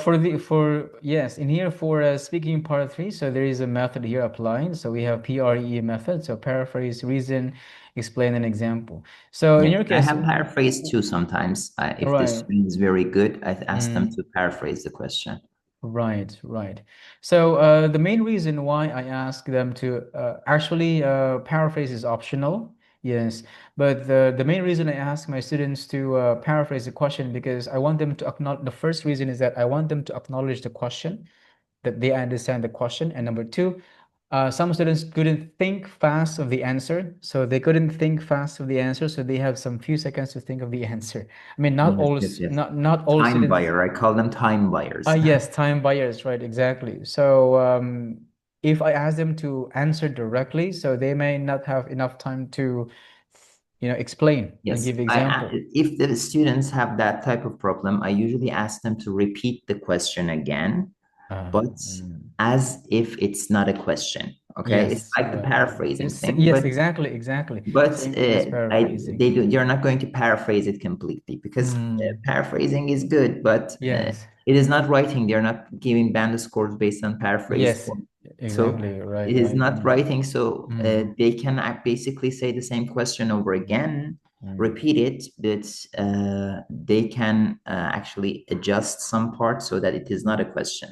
yes, in here for speaking part three, so there is a method here applying. So we have PRE method, so paraphrase, reason, explain an example. So in Yeah, your I case, have paraphrased too sometimes. If the right. student is very good, I ask them Mm. to paraphrase the question. Right, right. So the main reason why I ask them to actually paraphrase is optional, yes. But the main reason I ask my students to paraphrase the question because I want them to acknowledge. The first reason is that I want them to acknowledge the question, that they understand the question, and number two, some students couldn't think fast of the answer, so they couldn't think fast of the answer, so they have some few seconds to think of the answer. I mean, Yes, yes, yes. not all Time students. buyer. I call them time buyers. Yes, time buyers, right, exactly. So if I ask them to answer directly, so they may not have enough time to, explain and Yes, give example. if the students have that type of problem, I usually ask them to repeat the question again, but Mm. as if it's not a question. Okay, it's Yes, like the right. paraphrasing thing, Yes, exactly, exactly. but Same thing as paraphrasing. you're not going to paraphrase it completely because Mm. paraphrasing is good, but Yes, it is not writing. They're not giving band scores based on paraphrased yes, form. So exactly, right, it is right. not writing. So Mm. they can basically say the same question over again, Mm. repeat it, but they can actually adjust some parts so that it is not a question.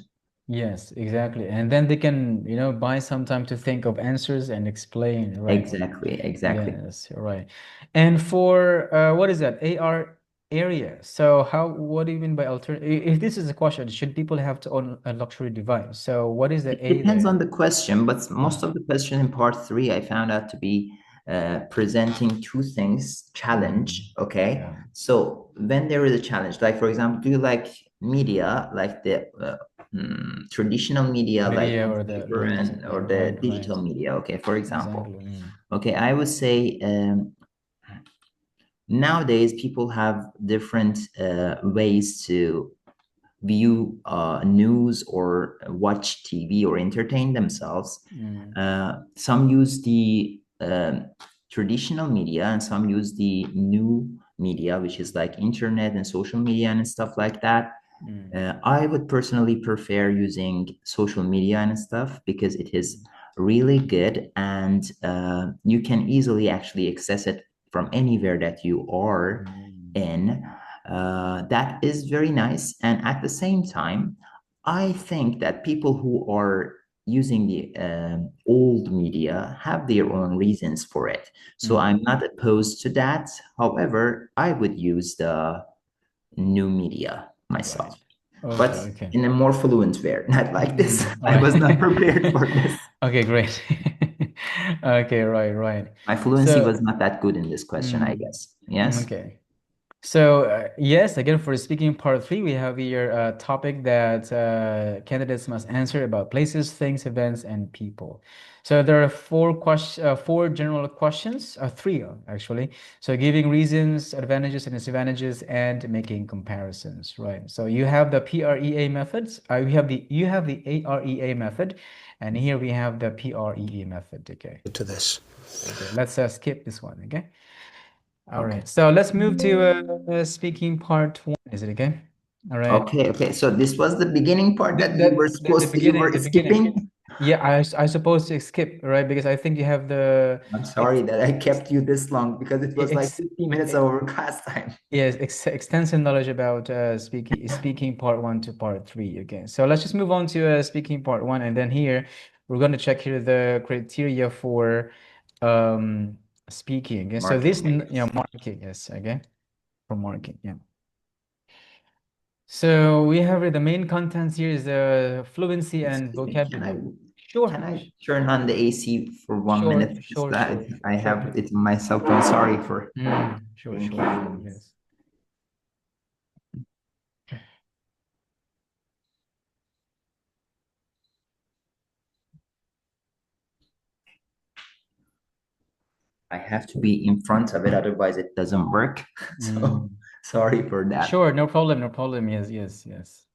Yes, exactly. And then they can, buy some time to think of answers and explain, right? Exactly, exactly. Yes, right. And for what is that? AR area. So what do you mean by alternative? If this is a question, should people have to own a luxury device? So what is the It A depends on there? the question, but most of the question in part three I found out to be presenting two things, challenge. Okay. Yeah. So when there is a challenge, like for example, do you like media, like the traditional media, like Media or the newspaper news. and Yeah, or the right, digital right. media? Okay, for example. Exactly. Okay, I would say nowadays people have different ways to view news or watch TV or entertain themselves. Mm, Some use the traditional media and some use the new media, which is like internet and social media and stuff like that. mm, I would personally prefer using social media and stuff because it is really good and you can easily actually access it from anywhere that you are mm, in. That is very nice. And at the same time, I think that people who are using the old media have their own reasons for it. So mm. I'm not opposed to that. However, I would use the new media Right. myself, Okay, but okay. in a more fluent way, not like this. All I was not right. prepared for this. Okay, great. Okay, right, right. My fluency So, was not that good in this question, I mm, guess. Yes. okay. So, yes, again, for speaking part three, we have here a topic that candidates must answer about places, things, events, and people. So there are four general questions, three actually. So giving reasons, advantages and disadvantages, and making comparisons, right? So you have the PREA methods. You have the AREA method, and here we have the PREE method. Okay, To this. okay. Let's skip this one. Okay. All Okay. right, so let's move to speaking part one. Is it okay? All right. Okay. Okay. So this was the beginning part The, that you were the supposed to, you beginning, were the beginning. skipping. Yeah, I suppose to skip, right? Because I think you have the I'm sorry ex, that I kept you this long because it was like ex, 15 minutes ex, over class time. yes, extensive knowledge about speaking part one to part three. Okay, so let's just move on to speaking part one, and then here we're going to check here the criteria for um speaking. Okay, so this, Marking, I guess. marking, yes, okay, for marking, yeah. So we have the main contents here is fluency and Excuse me. vocabulary. Can Sure, I turn on the AC for 1 minute? Because I sure. have it on my cell phone. Sorry for Sure, being sure, sure. inconvenienced. Yes. I have to be in front of it, otherwise it doesn't work. So sorry for that. Sure, no problem, no problem. Yes, yes, yes.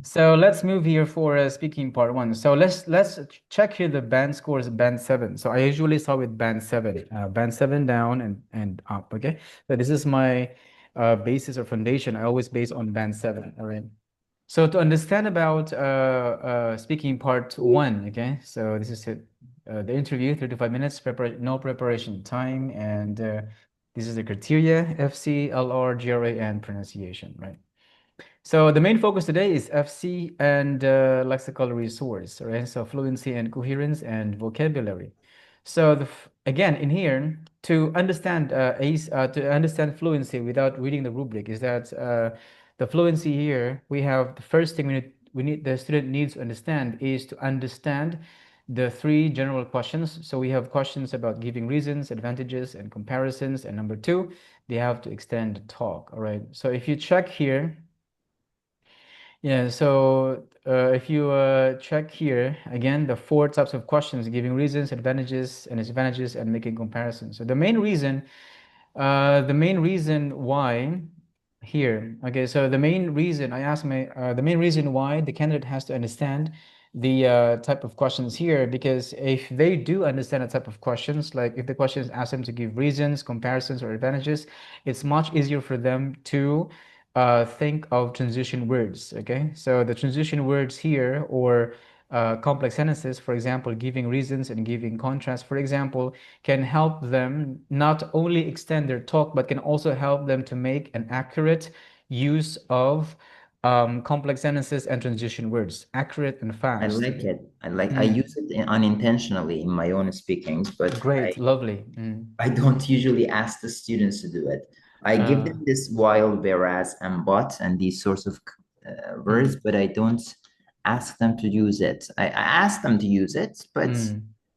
So let's move here for speaking part 1. So let's check here the band scores, band 7. So I usually start with band 7, band 7 down and up. Okay, so this is my basis or foundation. I always base on band 7. All right. So to understand about speaking part 1, okay, so this is it. The interview, 3 to 5 minutes, no preparation time, and this is the criteria, FC, LR, GRA, and pronunciation, right? So the main focus today is FC and lexical resource, right? So fluency and coherence and vocabulary. So again, in here, to understand to understand fluency without reading the rubric is that the fluency here, we have the first thing the student needs to understand is to understand the 3 general questions. So we have questions about giving reasons, advantages, and comparisons. And number 2, they have to extend the talk. All right. So if you check here, yeah, so if you check here, again, the 4 types of questions, giving reasons, advantages, and disadvantages, and making comparisons. So the main reason why here, okay, so the main reason I asked the main reason why the candidate has to understand the type of questions here, because if they do understand a type of questions, like if the questions ask them to give reasons, comparisons, or advantages, it's much easier for them to think of transition words. Okay, so the transition words here, or complex sentences, for example, giving reasons and giving contrast, for example, can help them not only extend their talk, but can also help them to make an accurate use of complex sentences and transition words, accurate and I fast. like it. I use it unintentionally in my own speakings, but Great, lovely. I don't usually ask the students to do it. I give them this while, whereas, and but, and these sorts of words, but I don't ask them to use it. I ask them to use it, but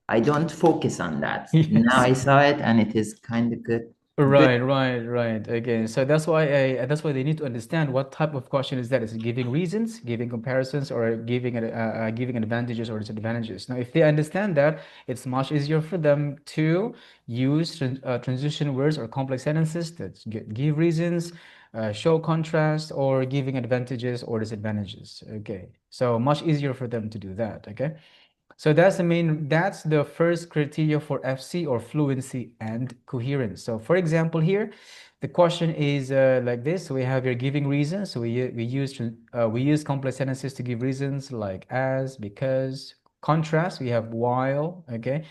I don't focus on that. Now Yes. I saw it, and it is kind of good. Good. Right. Okay, so that's why they need to understand what type of question is that. Is it giving reasons, giving comparisons, or giving advantages or disadvantages? Now, if they understand that, it's much easier for them to use transition words or complex sentences that give reasons, show contrast, or giving advantages or disadvantages. Okay, so much easier for them to do that. Okay. So that's the first criteria for FC, or fluency and coherence. So for example, here, the question is like this. So we have here giving reasons. So we use complex sentences to give reasons like as, because. Contrast, we have while, okay,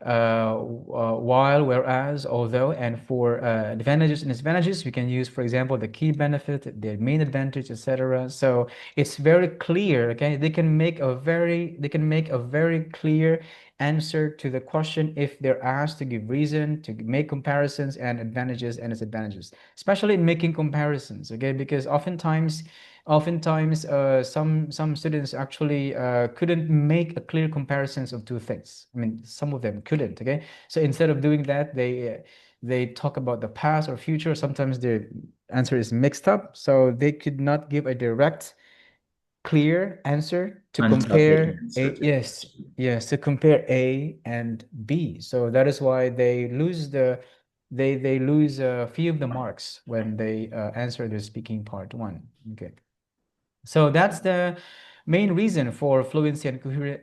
while, whereas, although. And for advantages and disadvantages, we can use, for example, the key benefit, the main advantage, etc. So it's very clear. Okay, they can make a very clear answer to the question if they're asked to give reason, to make comparisons and advantages and disadvantages, especially in making comparisons. Okay, because oftentimes some students actually couldn't make a clear comparisons of 2 things. I mean, some of them couldn't. Okay, so instead of doing that, they talk about the past or future. Sometimes the answer is mixed up, so they could not give a direct, clear answer to On topic compare answer to the yes, to compare A and B. So that is why they lose a few of the marks when they answer the speaking part 1. Okay. So that's the main reason for fluency and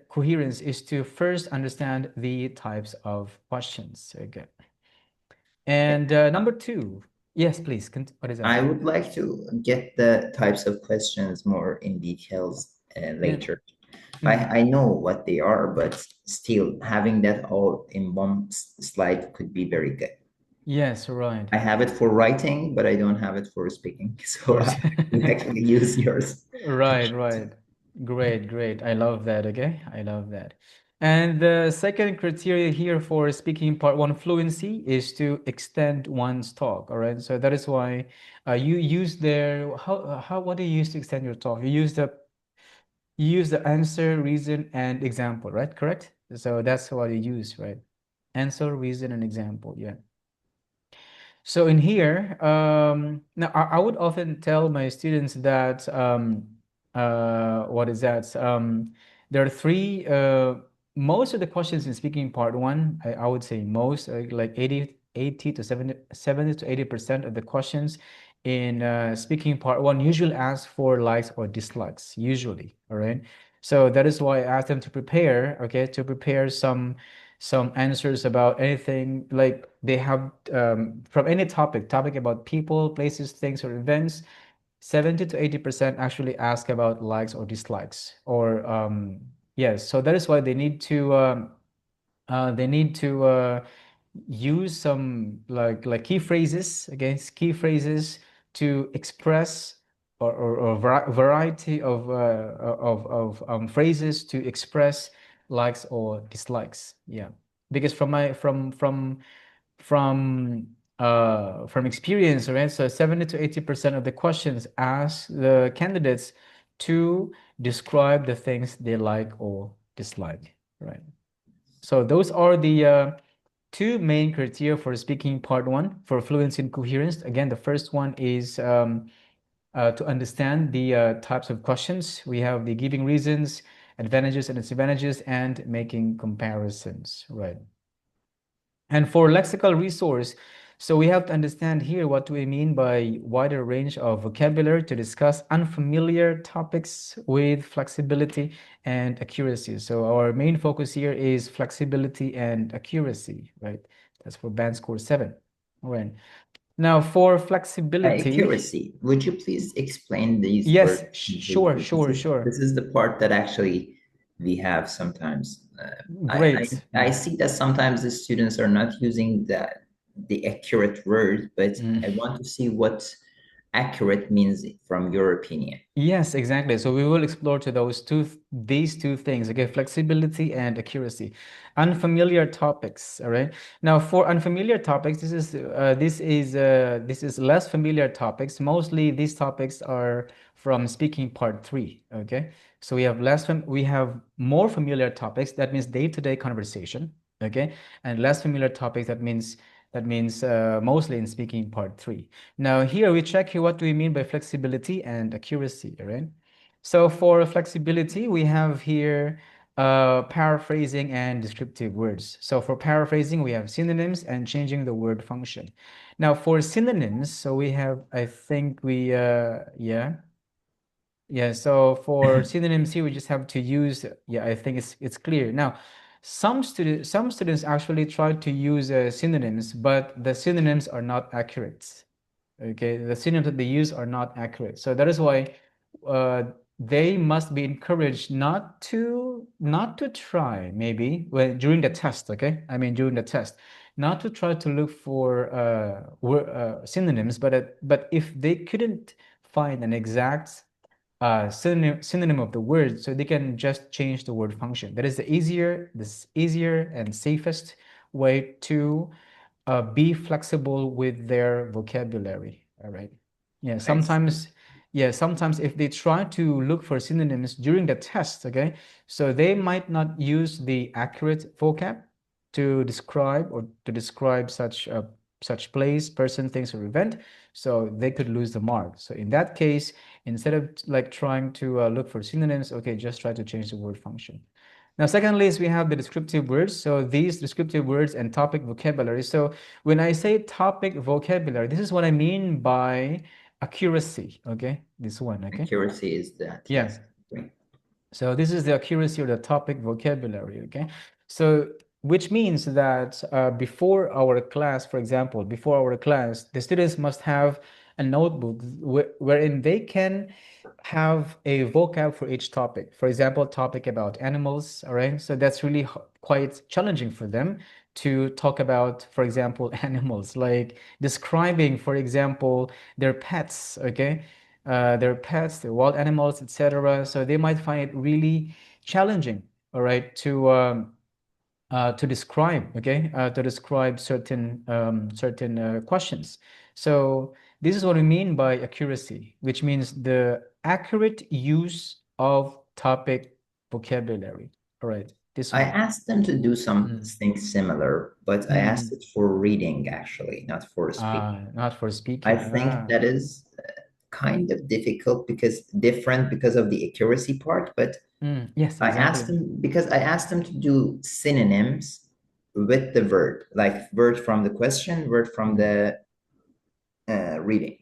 coherence, is to first understand the types of questions. Okay. And number 2, yes, please. What is that? I would like to get the types of questions more in details later. I know what they are, but still having that all in one slide could be very good. Yes, right. I have it for writing, but I don't have it for speaking. So I can actually use yours. Right. Great. I love that. Okay, I love that. And the second criteria here for speaking part 1 fluency is to extend one's talk. All right, so that is why you use what do you use to extend your talk? You use the answer, reason, and example, right? Correct? So that's what you use, right? Answer, reason, and example. Yeah. So in here, now I would often tell my students that what is that? There are 3 most of the questions in speaking part one, I would say most, like 80 to 70 to 80% of the questions in speaking part one usually ask for likes or dislikes, usually, all right? So that is why I asked them to prepare, okay, to prepare some answers about anything, like they have from any topic about people, places, things, or events. 70 to 80% actually ask about likes or dislikes, or yes. So that is why they need to use some like key phrases, against key phrases to express, or variety of phrases to express likes or dislikes. Yeah, because from experience, right? So 70 to 80% of the questions ask the candidates to describe the things they like or dislike, right? So those are the two main criteria for speaking part one for fluency and coherence. Again, the first one is to understand the types of questions. We have the giving reasons, advantages and disadvantages, and making comparisons, right? And for lexical resource, so we have to understand here what do we mean by wider range of vocabulary to discuss unfamiliar topics with flexibility and accuracy. So our main focus here is flexibility and accuracy, right? That's for band score 7. All right. Now for flexibility, Accuracy. Would you please explain these yes, words sure, completely? sure, This sure. is the part that actually we have sometimes. Great. I see that sometimes the students are not using the accurate word, but Mm. I want to see what accurate means from your opinion. Yes, exactly. So we will explore to these two things, okay, flexibility and accuracy. Unfamiliar topics, all right? Now, for unfamiliar topics, this is less familiar topics. Mostly these topics are from speaking part 3, okay? So we have more familiar topics, that means day-to-day conversation, okay? And less familiar topics, that means mostly in speaking part 3. Now here we check here what do we mean by flexibility and accuracy, right? So for flexibility, we have here paraphrasing and descriptive words. So for paraphrasing, we have synonyms and changing the word function. Now for synonyms, so we have, I think yeah. So for synonyms here, we just have to use, yeah, I think it's clear. Now, some students actually try to use synonyms, but the synonyms are not accurate. Okay, the synonyms that they use are not accurate. So that is why uh, they must be encouraged not to try, maybe when during the test. Okay, I mean during the test, not to try to look for synonyms, but if they couldn't find an exact synonym of the word, so they can just change the word function. That is the easier and safest way to be flexible with their vocabulary. All right. Yeah, I see. sometimes if they try to look for synonyms during the test, okay, so they might not use the accurate vocab to describe such place, person, things, or event, so they could lose the mark. So in that case, instead of like trying to look for synonyms, okay, just try to change the word function. Now, secondly, is we have the descriptive words. So these descriptive words and topic vocabulary. So when I say topic vocabulary, this is what I mean by accuracy. Okay, this one. Okay, Accuracy is that, yeah. yes. Great. So this is the accuracy of the topic vocabulary, okay? So which means that before our class, for example, before our class, the students must have a notebook wherein they can have a vocab for each topic. For example, topic about animals, all right? So that's really quite challenging for them to talk about, for example, animals, like describing, for example, their pets, okay? Their pets, their wild animals, etc. So they might find it really challenging, all right, to describe, okay, to describe certain questions. So this is what we mean by accuracy, which means the accurate use of topic vocabulary. All right, this I one. asked them to do something similar, but I asked Mm. it for reading actually, not for speaking. Not for I speaking. think that is kind of difficult because of the accuracy part, but Yes, I asked exactly. them because I asked them to do synonyms with the word, like word from the question, word from the reading.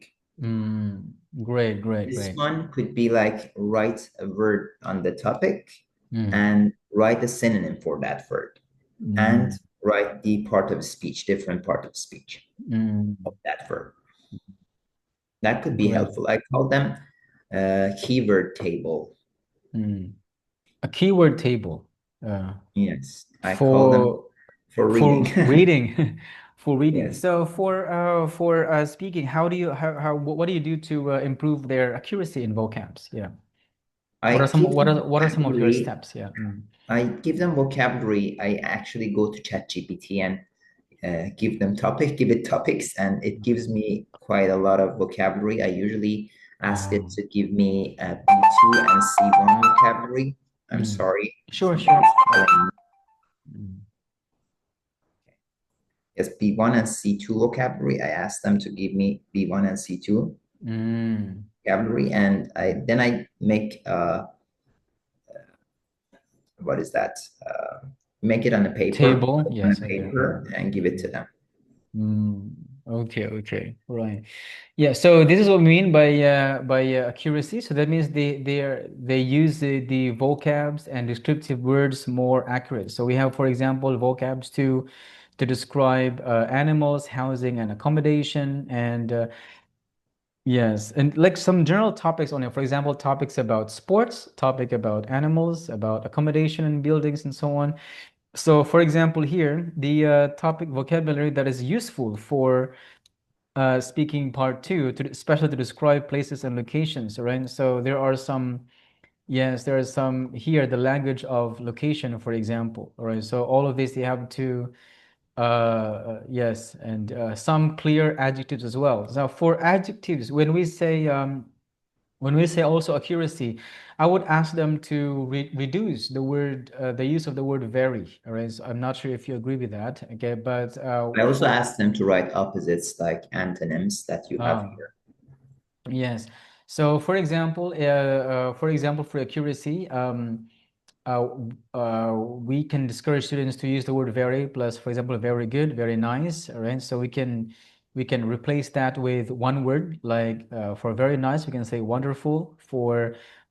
Great, great, This great. one could be like write a word on the topic Mm, and write a synonym for that word and mm, write the part of speech, different part of speech mm, of that verb. That could be great. helpful. I call them keyword table. Mm. A keyword table. Uh, Yes, I call them for for for reading. reading for reading. Yes, So for speaking, how what do you do to improve their accuracy in vocabs? Yeah. I give them What are some of your vocabulary. steps? Yeah. I give them vocabulary. I actually go to ChatGPT and give it topics, and it gives me quite a lot of vocabulary. I usually ask it Um, to give me B2 and C1 vocabulary. I'm mm. sorry, Sure, sure. somebody's Yeah. calling me. Mm. Yes, B1 and C2 vocabulary. I asked them to give me B1 and C2 Mm. vocabulary, and I make what is that? Make it on a paper, Table. on a Yes. Okay. paper, and give it to Mm. them. Mm. Okay. Okay. Right. Yeah. So this is what we mean by accuracy. So that means they use the vocabs and descriptive words more accurate. So we have, for example, vocabs to describe animals, housing, and accommodation, and yes, and like some general topics on it. For example, topics about sports, topic about animals, about accommodation and buildings, and so on. So, for example, here the topic vocabulary that is useful for speaking part two, especially to describe places and locations, right? So there are some, yes, there are some here, the language of location, for example, all right? So all of this you have to, yes, and some clear adjectives as well. So for adjectives, when we say also accuracy, I would ask them to reduce the word, the use of the word very, all right? So I'm not sure if you agree with that, okay? But I also for asked them to write opposites like antonyms that you have um, here. yes. So, for example, for accuracy, uh, we can discourage students to use the word very plus, for example, very good, very nice, all right? So we can replace that with one word, like for very nice, we can say wonderful.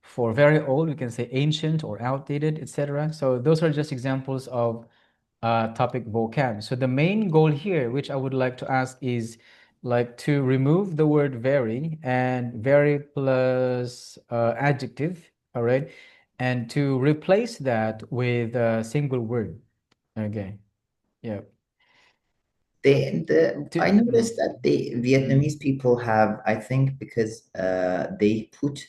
For very old, we can say ancient or outdated, etc. So those are just examples of topic vocab. So the main goal here, which I would like to ask, is like to remove the word very and very plus adjective, all right, and to replace that with a single word. Okay, yeah. I noticed that the Mm, Vietnamese people have, I think, because they put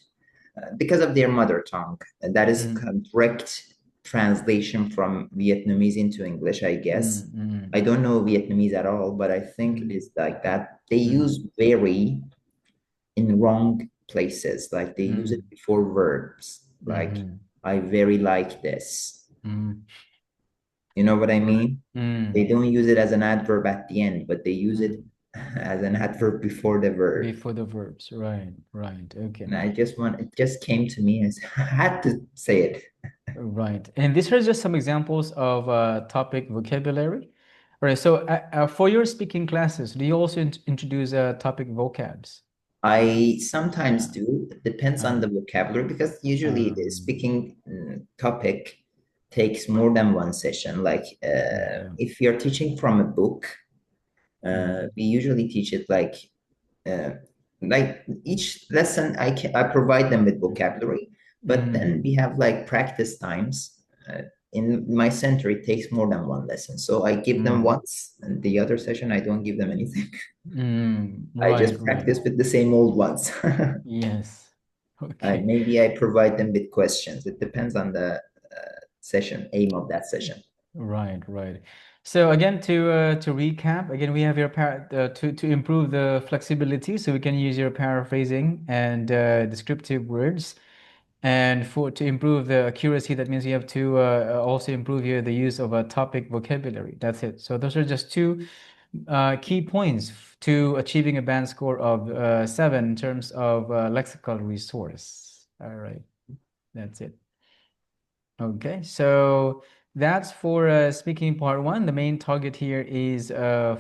because of their mother tongue. That is mm, correct translation from Vietnamese into English, I mm, guess. mm, I don't know Vietnamese at all, but I think it mm, is like that. They mm, use very in wrong places, like they use it mm, before verbs, like mm, I very like this. mm. You know what I Right. mean? They Mm, don't use it as an adverb at the end, but they use it mm. as an adverb before the verb. Before the verbs, right, right, okay. And it just came to me as I had to say it. Right. And these are just some examples of topic vocabulary. All right. So for your speaking classes, do you also introduce topic vocabs? I sometimes Yeah. do. It depends on Uh, the vocabulary because usually the um, speaking topic takes more than one session. Like yeah. if you're teaching from a book, Mm, we usually teach it uh, like each lesson I provide them with vocabulary, but mm, then we have like practice times. In my center, it takes more than one lesson, so I give them mm, once, and the other session I don't give them anything. I right, just right. practice with the same old ones. Yes. Okay. Maybe I provide them with questions. It depends on the session aim of that session. Right, right. So again, to recap, again, we have your to improve the flexibility, so we can use your paraphrasing and descriptive words. And for to improve the accuracy, that means you have to also improve the use of a topic vocabulary. That's it. So those are just two Key points to achieving a band score of 7 in terms of lexical resource. All right, that's it. Okay, so that's for speaking part 1. The main target here is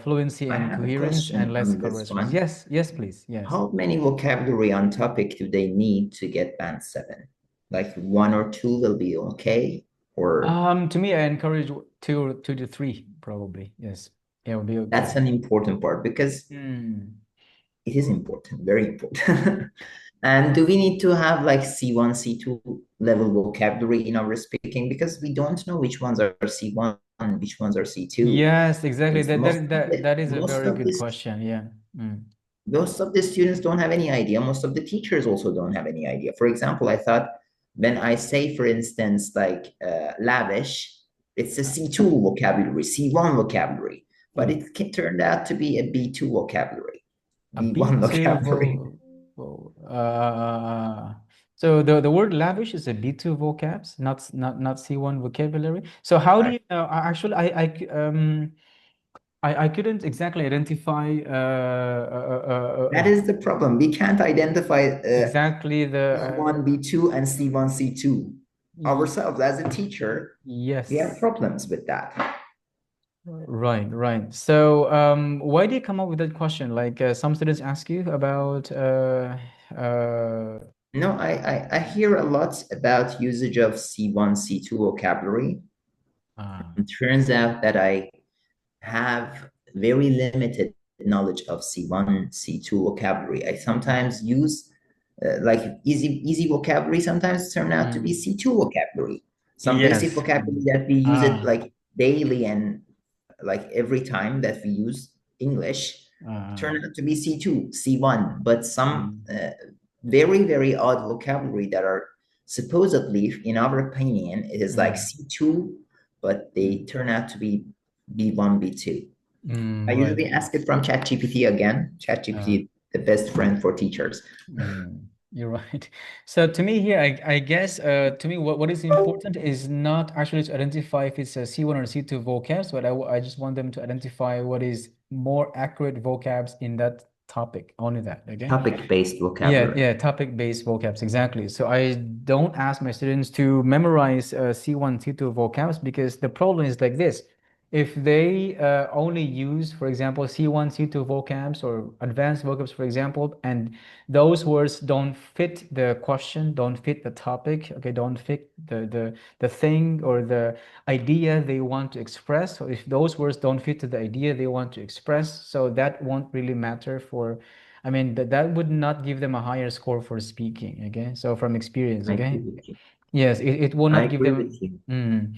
fluency I and have a coherence and question on lexical this response. one. Yes, yes, please. Yes. How many vocabulary on topic do they need to get band 7? Like 1 or 2 will be okay, or To me, I encourage 2 to 3, probably. Yes, it will be that's okay. an important part because Hmm. it is important, very important. And do we need to have like C1, C2 level vocabulary in our speaking? Because we don't know which ones are C1, which ones are C2. Yes, exactly. It's That is a very good question. Yeah. Mm. most of the students don't have any idea. Most of the teachers also don't have any idea. For example, I thought when I say, for instance, like lavish, it's a C2 vocabulary, C1 vocabulary, but it turned out to be a B2 vocabulary, A B1 B2 vocabulary. so the word lavish is a B2 vocabs, not C1 vocabulary. So how do you actually I couldn't exactly identify That is the problem. We can't identify exactly the B1, B2, and C1, C2 y- ourselves as a teacher. We have yes. problems with that. Right, right. So, why do you come up with that question? Like, some students ask you about, No, I hear a lot about usage of C1, C2 vocabulary. uh, It turns out that I have very limited knowledge of C1, C2 vocabulary. I sometimes use like easy vocabulary sometimes turn out to be mm, C2 vocabulary. Some basic yes. vocabulary that we use it Ah, like daily and like every time that we use English uh, turn out to be C2, C1, but some mm, very odd vocabulary that are supposedly, in our opinion, it is like mm, C2, but they mm, turn out to be B1, B2. I right. usually ask it from ChatGPT again. Uh, ChatGPT, the best friend for teachers. You're right. So to me here, I guess to me what is important is not actually to identify if it's a C1 or C2 vocabs, but I just want them to identify what is more accurate vocabs in that topic, only that, okay? Topic-based Yeah, vocabulary. yeah, topic-based vocabs, exactly. So I don't ask my students to memorize C1, C2 vocabs because the problem is like this. If they only use, for example, C1, C2 vocabs or advanced vocabs, for example, and those words don't fit the question, don't fit the topic, okay, don't fit the thing or the idea they want to express. So if those words don't fit to the idea they want to express, so that won't really matter for I mean, that would not give them a higher score for speaking, okay? So from experience, I agree okay? with you. Yes, it will I not give agree them with you.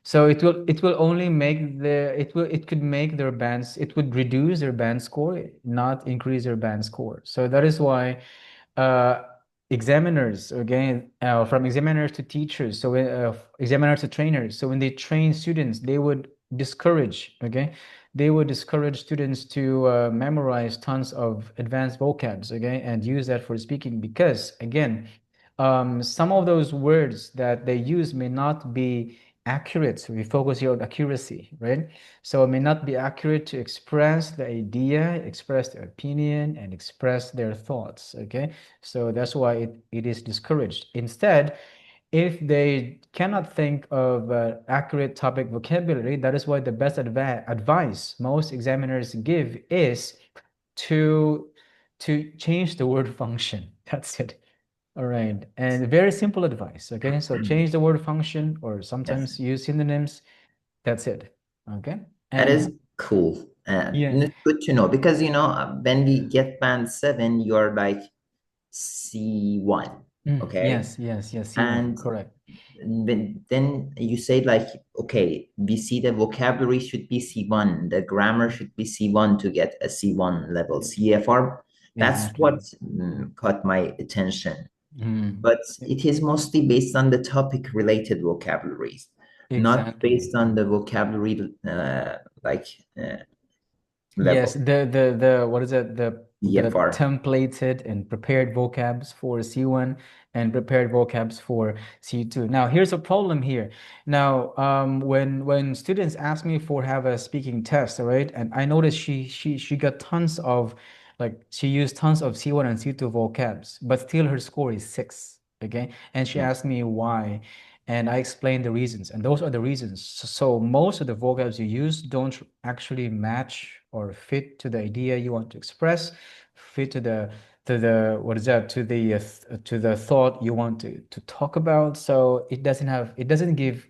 so it will only make it could make their bands it would reduce their band score, not increase their band score. So that is why uh examiners, again, from examiners to teachers, so examiners to trainers, so when they train students, they would discourage, okay, they would discourage students to memorize tons of advanced vocabs, okay, and use that for speaking because, again, some of those words that they use may not be accurate. So we focus here on accuracy, right? So it may not be accurate to express the idea, express their opinion, and express their thoughts, okay? So that's why it is discouraged. Instead, if they cannot think of accurate topic vocabulary, that is why the best advice most examiners give is to change the word function. That's it. All right. And very simple advice. Okay. So change the word function or Yes, sometimes use synonyms. That's it. Okay. that And is cool. yeah. And it's good to know because when we get band 7, you're like C1, okay? Yes, yes, yes. C1. And Correct. then you say like, okay, we see the vocabulary should be C1, the grammar should be C1 to get a C1 level CFR. That's what Exactly. caught my attention. Mm. But it is mostly based on the topic related vocabularies, not Exactly. based on the vocabulary like Yes, level. the what is it? the VFR. templated and prepared vocabs for C1 and prepared vocabs for C2. Now, here's a problem here. Now, when students ask me for have a speaking test, all right, and I noticed she got tons of, like, she used tons of C1 and C2 vocabs, but still her score is 6, okay? And she Yeah. asked me why, and I explained the reasons, and those are the reasons. So most of the vocabs you use don't actually match or fit to the idea you want to express, fit to the what is that, to the thought you want to talk about. So it doesn't give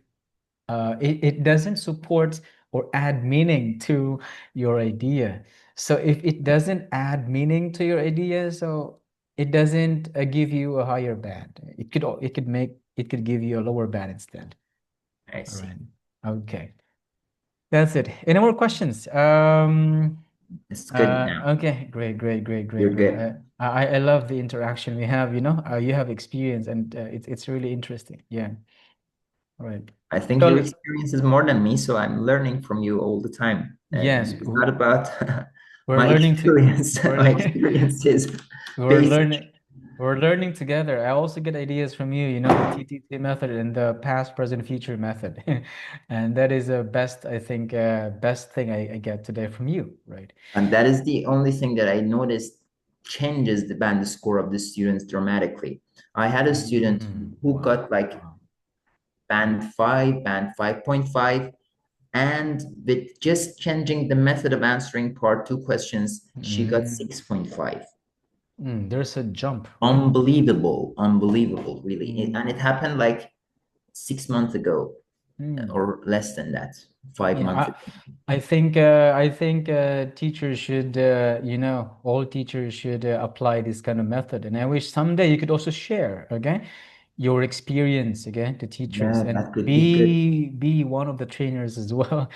it doesn't support or add meaning to your idea. So if it doesn't add meaning to your idea, so it doesn't give you a higher band. It could give you a lower band instead. I All see. right. Okay. That's it. Any more questions? It's good now. Okay, great, great, great, You're great, great. good. I love the interaction we have, you know, you have experience, and it's really interesting. Yeah. All right. I think your So experience is more than me, so I'm learning from you all the time. yes, It's not about we're my learning to experience. we're My experience is we're basic. learning we're learning together. I also get ideas from you, you know, the TTT method and the past, present, future method. And that is the best, I think, best thing I get today from you, right? And that is the only thing that I noticed changes the band score of the students dramatically. I had a student who Wow. got like Wow. band 5, band 5.5, and with just changing the method of answering part 2 questions, she got 6.5. There's a jump, right? Unbelievable, really. And it happened like 6 months ago, or less than that, 5 months Yeah, ago. I think teachers should, you know, all teachers should apply this kind of method. And I wish someday you could also share, okay, your experience, okay, to teachers, Yeah, and that could be good. be one of the trainers as well.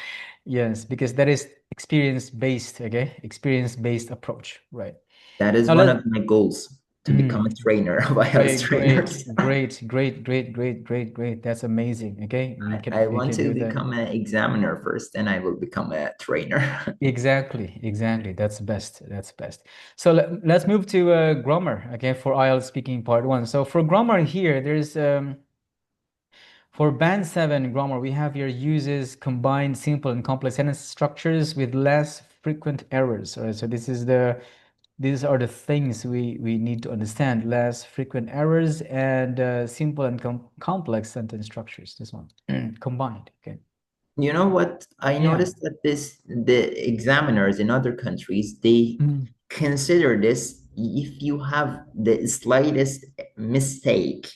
Yes, because that is experience-based, okay, experience-based approach, right? That is Now one let of my goals, to become a trainer of IELTS great, trainers. great. That's amazing. Okay, I you want can to do that. become an examiner first, then I will become a trainer. Exactly. That's best. That's best. So let's move to grammar, okay, for IELTS speaking part 1. So for grammar here, there's for band 7 grammar, we have here uses combined simple and complex sentence structures with less frequent errors. All right, so these are the things we need to understand: less frequent errors and simple and complex sentence structures. This one combined. Okay. You know what? I Yeah. noticed that the examiners in other countries, they consider this, if you have the slightest mistake,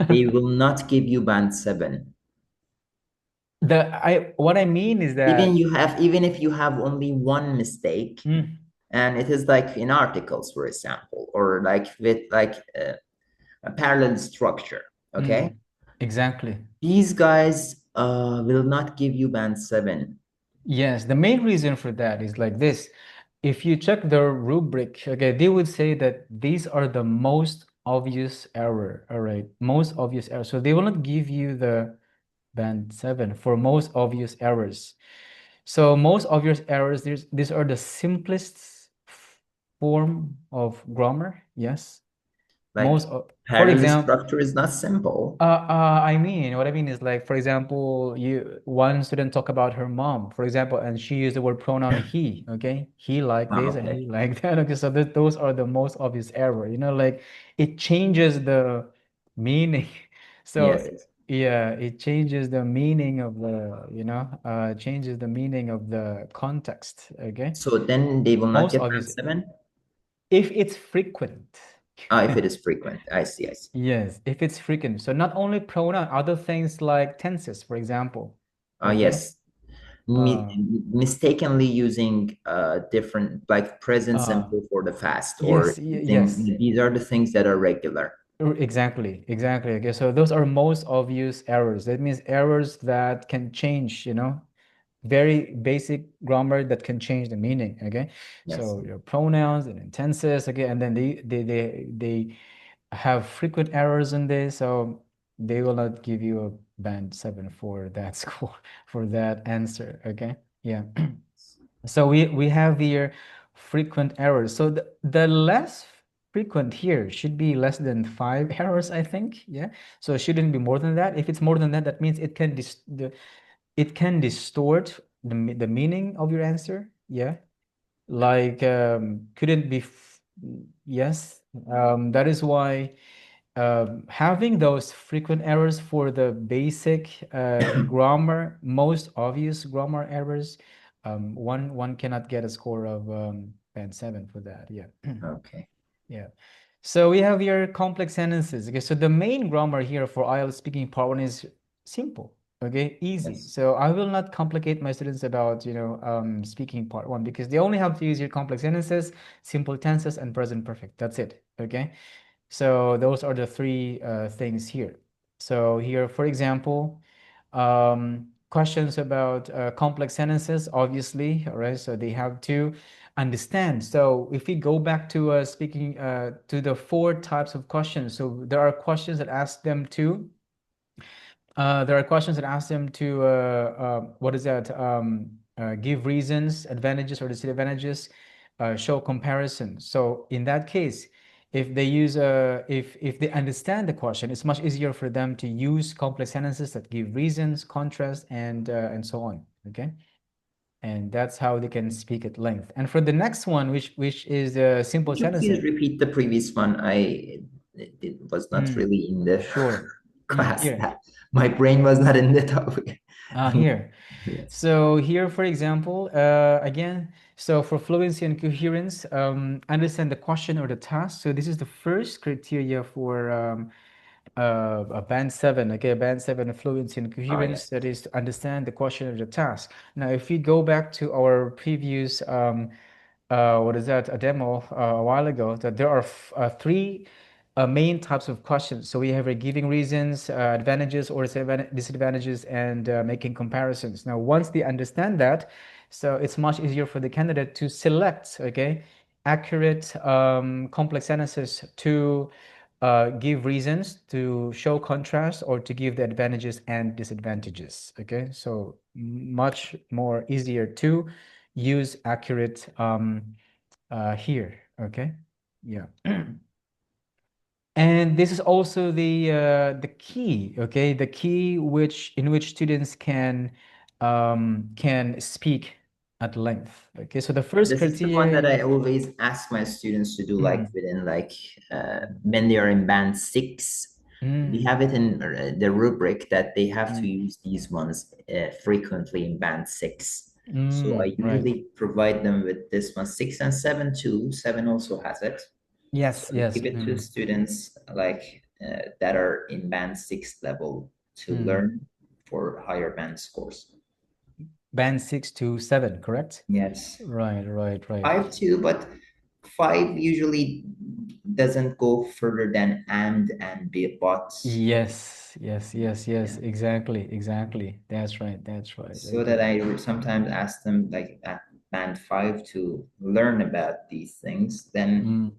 they will not give you band 7. What I mean is that Even if you have only one mistake, and it is like in articles, for example, or like with like a parallel structure, okay? exactly. These guys will not give you band 7. Yes, the main reason for that is like this. If you check the rubric, okay, they would say that these are the most obvious error, all right, most obvious error. So they will not give you the band 7 for most obvious errors. So most obvious errors, these are the simplest form of grammar. Yes. Like For parallel example, structure is not simple. I mean, what I mean is like, for example, one student talk about her mom, for example, and she used the word pronoun he, okay? He like Ah, this and okay. he like that. Okay, so those are the most obvious error, you know, like it changes the meaning. So Yes. yeah, it changes the meaning of the, you know, changes the meaning of the context, okay? So then they will not Most get band obvious, 7? if it's frequent. Ah, if it is frequent. I see. Yes, if it's frequent. So not only pronoun, other things like tenses, for example. Okay. Yes. Mi Mistakenly using different, like present Uh, simple for the fast, or yes, using, these are the things that are regular. exactly. Okay, so those are most obvious errors. That means errors that can change, you know, very basic grammar that can change the meaning. Okay, Yes. so your pronouns and tenses. Okay, and then they have frequent errors in this, so they will not give you a band 7 for that score, for that answer. Okay, yeah. So we have here frequent errors. So the less frequent here should be less than 5 errors, I think. Yeah. So it shouldn't be more than that. If it's more than that, that means it can distort the meaning of your answer. Yeah. Like couldn't be yes. That is why having those frequent errors for the basic grammar, most obvious grammar errors, one cannot get a score of band 7 for that. Yeah. Okay. Yeah. So we have here complex sentences. Okay, so the main grammar here for IELTS speaking part 1 is simple. Okay, easy. Yes. So I will not complicate my students about, speaking part 1 because they only have to use your complex sentences, simple tenses, and present perfect. That's it. Okay. So those are the three things here. So here, for example, questions about complex sentences, obviously, all right? So they have to understand. So if we go back to speaking to the 4 types of questions, so there are questions that ask them to what is that? Give reasons, advantages or disadvantages, show comparisons. So in that case, if they use if they understand the question, it's much easier for them to use complex sentences that give reasons, contrast, and so on. Okay, and that's how they can speak at length. And for the next one, which is simple Could you please sentences. repeat the previous one? It was not really in the Sure. class. Here. My brain was not in the topic. Here. Yes. So here, for example, again, so for fluency and coherence, understand the question or the task. So this is the first criteria for a band 7. Okay, band 7 fluency and coherence. Yes. That is to understand the question or the task. Now, if we go back to our previous what is that, a demo a while ago, that there are 3 main types of questions. So we have giving reasons, advantages or disadvantages, and making comparisons. Now, once they understand that, so it's much easier for the candidate to select, okay, accurate complex sentences to give reasons, to show contrast, or to give the advantages and disadvantages. Okay, so much more easier to use accurate here. Okay, yeah. And this is also the key, okay, the key in which students can speak at length. Okay, so the first This is the one criteria that I is always ask my students to do, like within when they are in band 6. We have it in the rubric that they have to use these ones frequently in band 6. So I right. usually provide them with this one, 6 and 7 too. 7 also has it. Yes, So I yes. give it to students like that are in band 6 level to learn for higher band scores. Band 6 to 7, correct? Yes. Right. 5 too, but 5 usually doesn't go further than and be but. Yes. Exactly. That's right. So Okay. that I would sometimes ask them like at band 5 to learn about these things. Then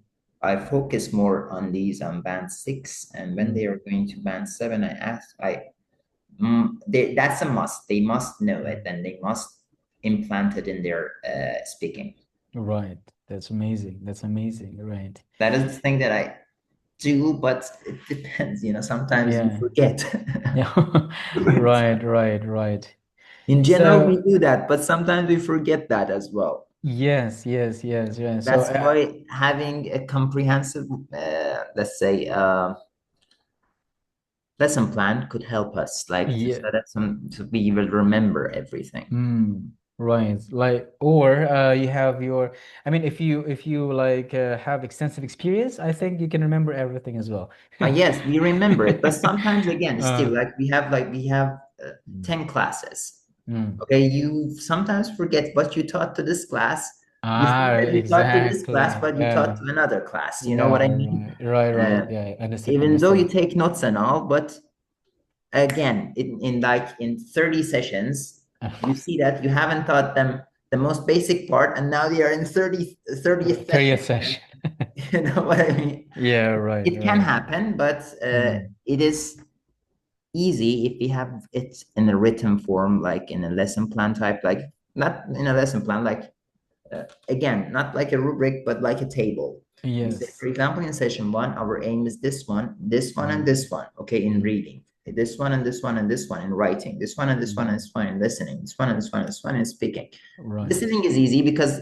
I focus more on these on band 6, and when they are going to band 7, that's a must. They must know it, and they must implant it in their speaking. Right. That's amazing. Right. That is the thing that I do, but it depends. Sometimes you Yeah. forget. Yeah. Right. In general, we So do that, but sometimes we forget that as well. yes. So That's why having a comprehensive, let's say, lesson plan could help us, like yeah. so we will remember everything. Right. Like, or you have your, I mean, if you like have extensive experience, I think you can remember everything as well. Yes, we remember it, but sometimes again, still Uh, like we have 10 classes. Okay, you sometimes forget what you taught to this class. You forget you taught to this class, exactly. but you taught to another class. You know what I mean? Right. Yeah, I Even though you understand. take notes and all, but again, in 30 sessions, you see that you haven't taught them the most basic part, and now they are in 30th 30th session. session. You know what I mean? Yeah, right. It can happen, but it is easy if we have it in a written form, like in a lesson plan type, like not in a lesson plan, like again, not like a rubric, but like a table. You say, Yes. for example, in session one, our aim is this one, and this one, okay, in reading, this one and this one and this one in writing, this one and this one and this one in listening, this one and this one and this one in speaking. Right. Listening is easy because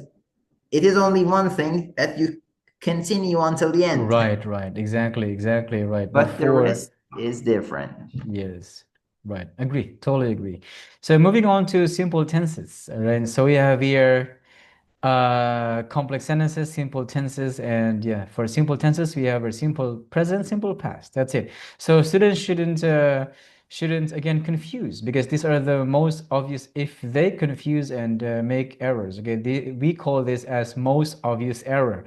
it is only one thing that you continue until the end. Right, right. Exactly, exactly right. But the rest is different. Yes, right. Agree. Totally agree. So moving on to simple tenses, right? So we have here complex sentences, simple tenses, and yeah, for simple tenses we have a simple present, simple past. That's it. So students shouldn't again confuse, because these are the most obvious. If they confuse and make errors, okay, we call this as most obvious error,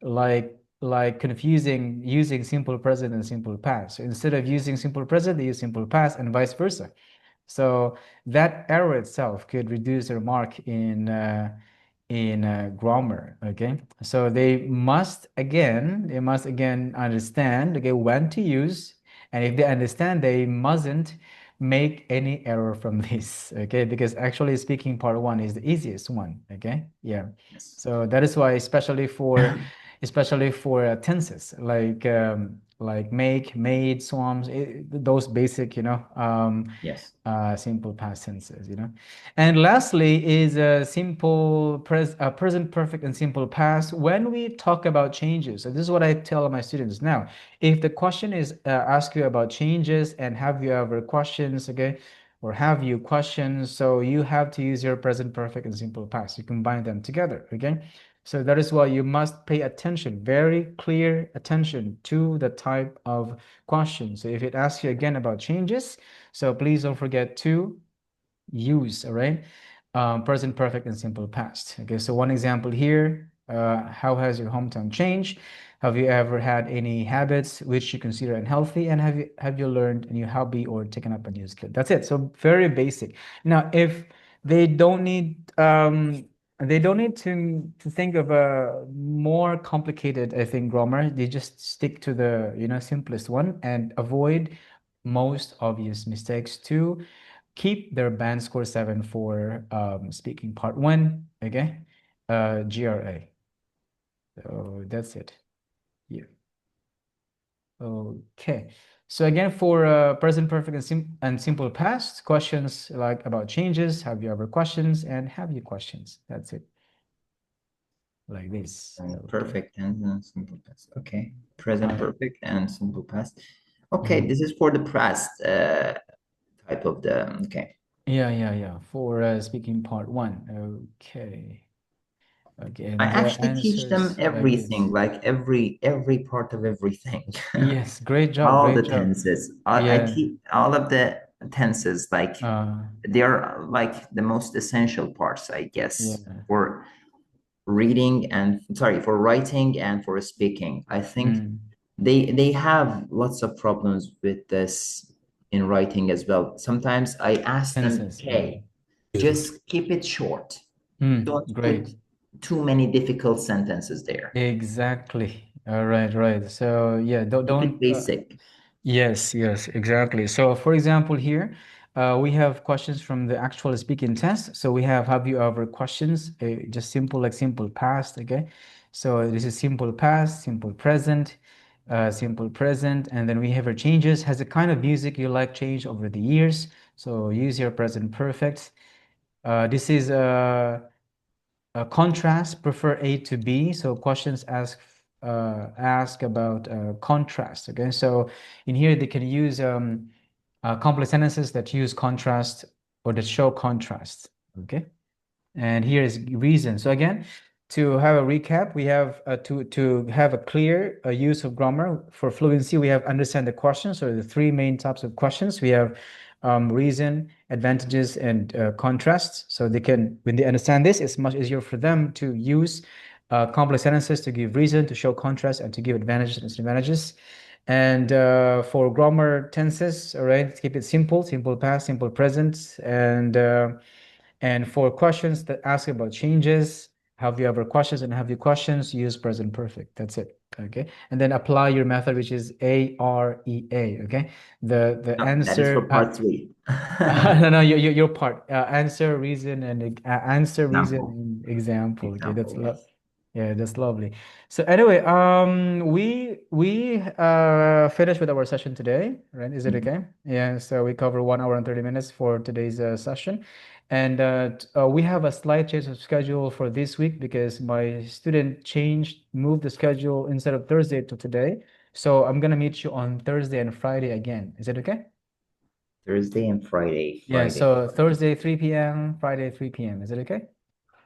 like confusing using simple present and simple past. So instead of using simple present, they use simple past, and vice versa. So that error itself could reduce their mark in grammar. Okay, so they must again understand, okay, when to use, and if they understand, they mustn't make any error from this. Okay, because actually speaking part one is the easiest one. Okay, yeah. Yes. So that is why, especially for tenses like make, made, swams, those basic, Yes. simple past tenses, And lastly is present perfect and simple past. When we talk about changes, so this is what I tell my students now. If the question is ask you about changes and have you ever questions, okay, or have you questions, so you have to use your present perfect and simple past. You combine them together, okay? So that is why you must pay attention, very clear attention to the type of question. So if it asks you again about changes, so please don't forget to use, all right? Present perfect and simple past. Okay, so one example here, how has your hometown changed? Have you ever had any habits which you consider unhealthy? And have you learned a new hobby or taken up a new skill? That's it. So very basic. Now, if they don't need to think of a more complicated, I think, grammar. They just stick to the simplest one and avoid most obvious mistakes to keep their band score 7 for speaking part 1. Okay, GRA. So that's it. Yeah. Okay. So again, for present perfect and simple past, questions like about changes, have you ever questions, and have you questions. That's it. Like this. Okay. Perfect tense and simple past. Okay. Present perfect and simple past. Okay, Mhm. this is for the past type of the, okay. Yeah. For speaking part 1. Okay. Okay, I and the actually teach them answers like this. everything, like every part of everything. Yes, great job, All great the job. tenses. I Yeah. teach all of the tenses, like they're like the most essential parts, I guess, Yeah. for reading and sorry, for writing and for speaking. I think they have lots of problems with this in writing as well. Sometimes I ask them, Tenses, yeah. okay, just keep it short. Don't Great. put too many difficult sentences there. Exactly. All right, right. So yeah, Keep it don't basic. yes, exactly. So for example, here we have questions from the actual speaking test. So we have you ever questions, just simple like simple past, okay? So this is simple past, simple present, and then we have our changes. Has the kind of music you like changed over the years? So use your present perfect. This is contrast, prefer A to B. So questions ask about contrast. Okay, so in here they can use complex sentences that use contrast or that show contrast. Okay, and here is reason. So again, to have a recap, we have to have a clear use of grammar for fluency. We have understand the questions, so the three main types of questions. We have reason, advantages, and contrasts. So they can, when they understand this, it's much easier for them to use complex sentences to give reason, to show contrast, and to give advantages and disadvantages. And for grammar tenses, all right, keep it simple, simple past, simple present, and for questions that ask about changes, have you ever questions, and have you questions, use present perfect. That's it. Okay. And then apply your method, which is AREA. Okay. The No, that is answer for part 3. no, your part. Answer, reason, and answer, reason, Example. and example. Okay, Example, yes. yeah, that's lovely. So anyway, we finished with our session today, right? Is it Mhm. okay? Yeah, so we cover 1 hour and 30 minutes for today's session. And we have a slight change of schedule for this week because my student moved the schedule instead of Thursday to today. So I'm gonna meet you on Thursday and Friday again. Is it okay? Thursday and Friday. Yeah, Friday. so Thursday 3 p.m., Friday 3 p.m. Is it okay?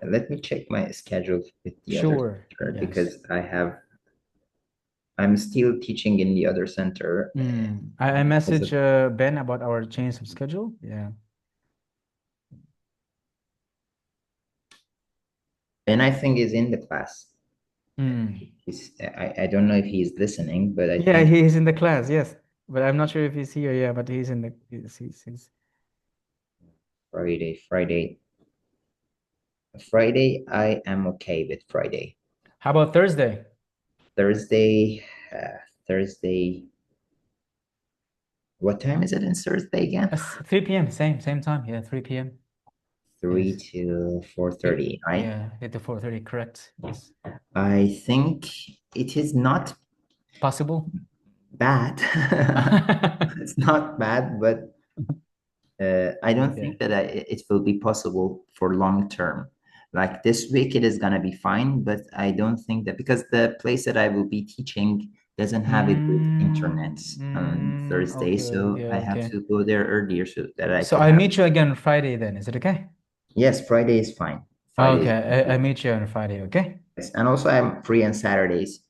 Let me check my schedule with the other Sure. center Yes. because I'm still teaching in the other center. I because message of- Ben about our change of schedule. Yeah. and I think is in the class. Mm. I don't know if he's listening, but I Yeah, think he's in the class, yes. But I'm not sure if he's here. Yeah, but he's in the he's Friday, I am okay with Friday. How about Thursday? Thursday, Thursday. What time is it in Thursday again? 3 p.m. Same time. Yeah, 3 p.m. 3 Yes. to 4:30, right? Yeah, hit the 4:30, correct. Yes. I think it is not Possible? bad. It's not bad, but I don't Okay. think that it will be possible for long term. Like this week, it is gonna be fine, but I don't think that because the place that I will be teaching doesn't have a good internet on Thursday, Okay, so I yeah, have okay. to go there earlier so that I So could I have. meet you again on Friday then. Is it okay? Yes, Friday is fine. Friday is Okay, I meet you on Friday, okay? yes. And also I'm free on Saturdays,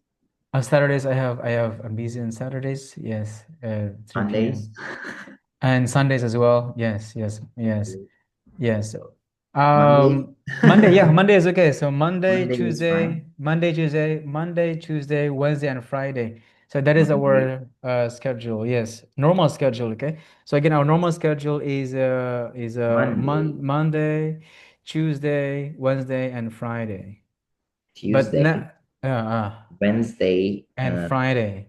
On Saturdays I'm busy on Saturdays, yes, 3 Sundays. p.m. And Sundays as well. Yes, yes. Monday. Monday, yeah, Monday is okay. So Monday is fine. Monday, Tuesday, Wednesday, and Friday. So that is Monday, our schedule. Yes, normal schedule. Okay. So again, our normal schedule is Monday, Monday, Tuesday, Wednesday, and Friday. But Tuesday, not Wednesday, and Friday.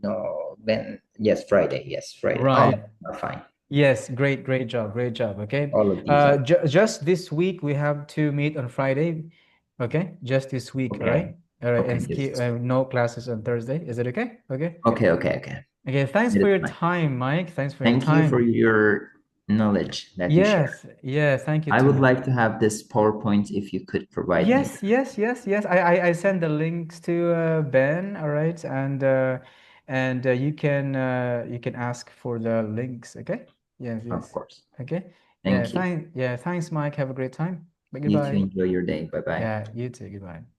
no, then yes, Friday, yes, Friday. All of Right. them are fine. Yes, great job, okay. All of these are Just this week we have to meet on Friday, okay? Just this week, all okay. right? All right, Okay, and just no classes on Thursday. Is it okay? Okay. okay. Okay, thanks It for is your fine. time, Mike. Thanks for your Thank you for time. your knowledge that you share. Yes, yeah, thank you I too would much. like to have this PowerPoint if you could provide me. Yes. I send the links to Ben, all right, and you can ask for the links, okay? Of Yes. course. Okay. Thank you. Thanks, Mike. Have a great time. Bye, You too goodbye. enjoy your day. Bye bye. Yeah, you too. Goodbye.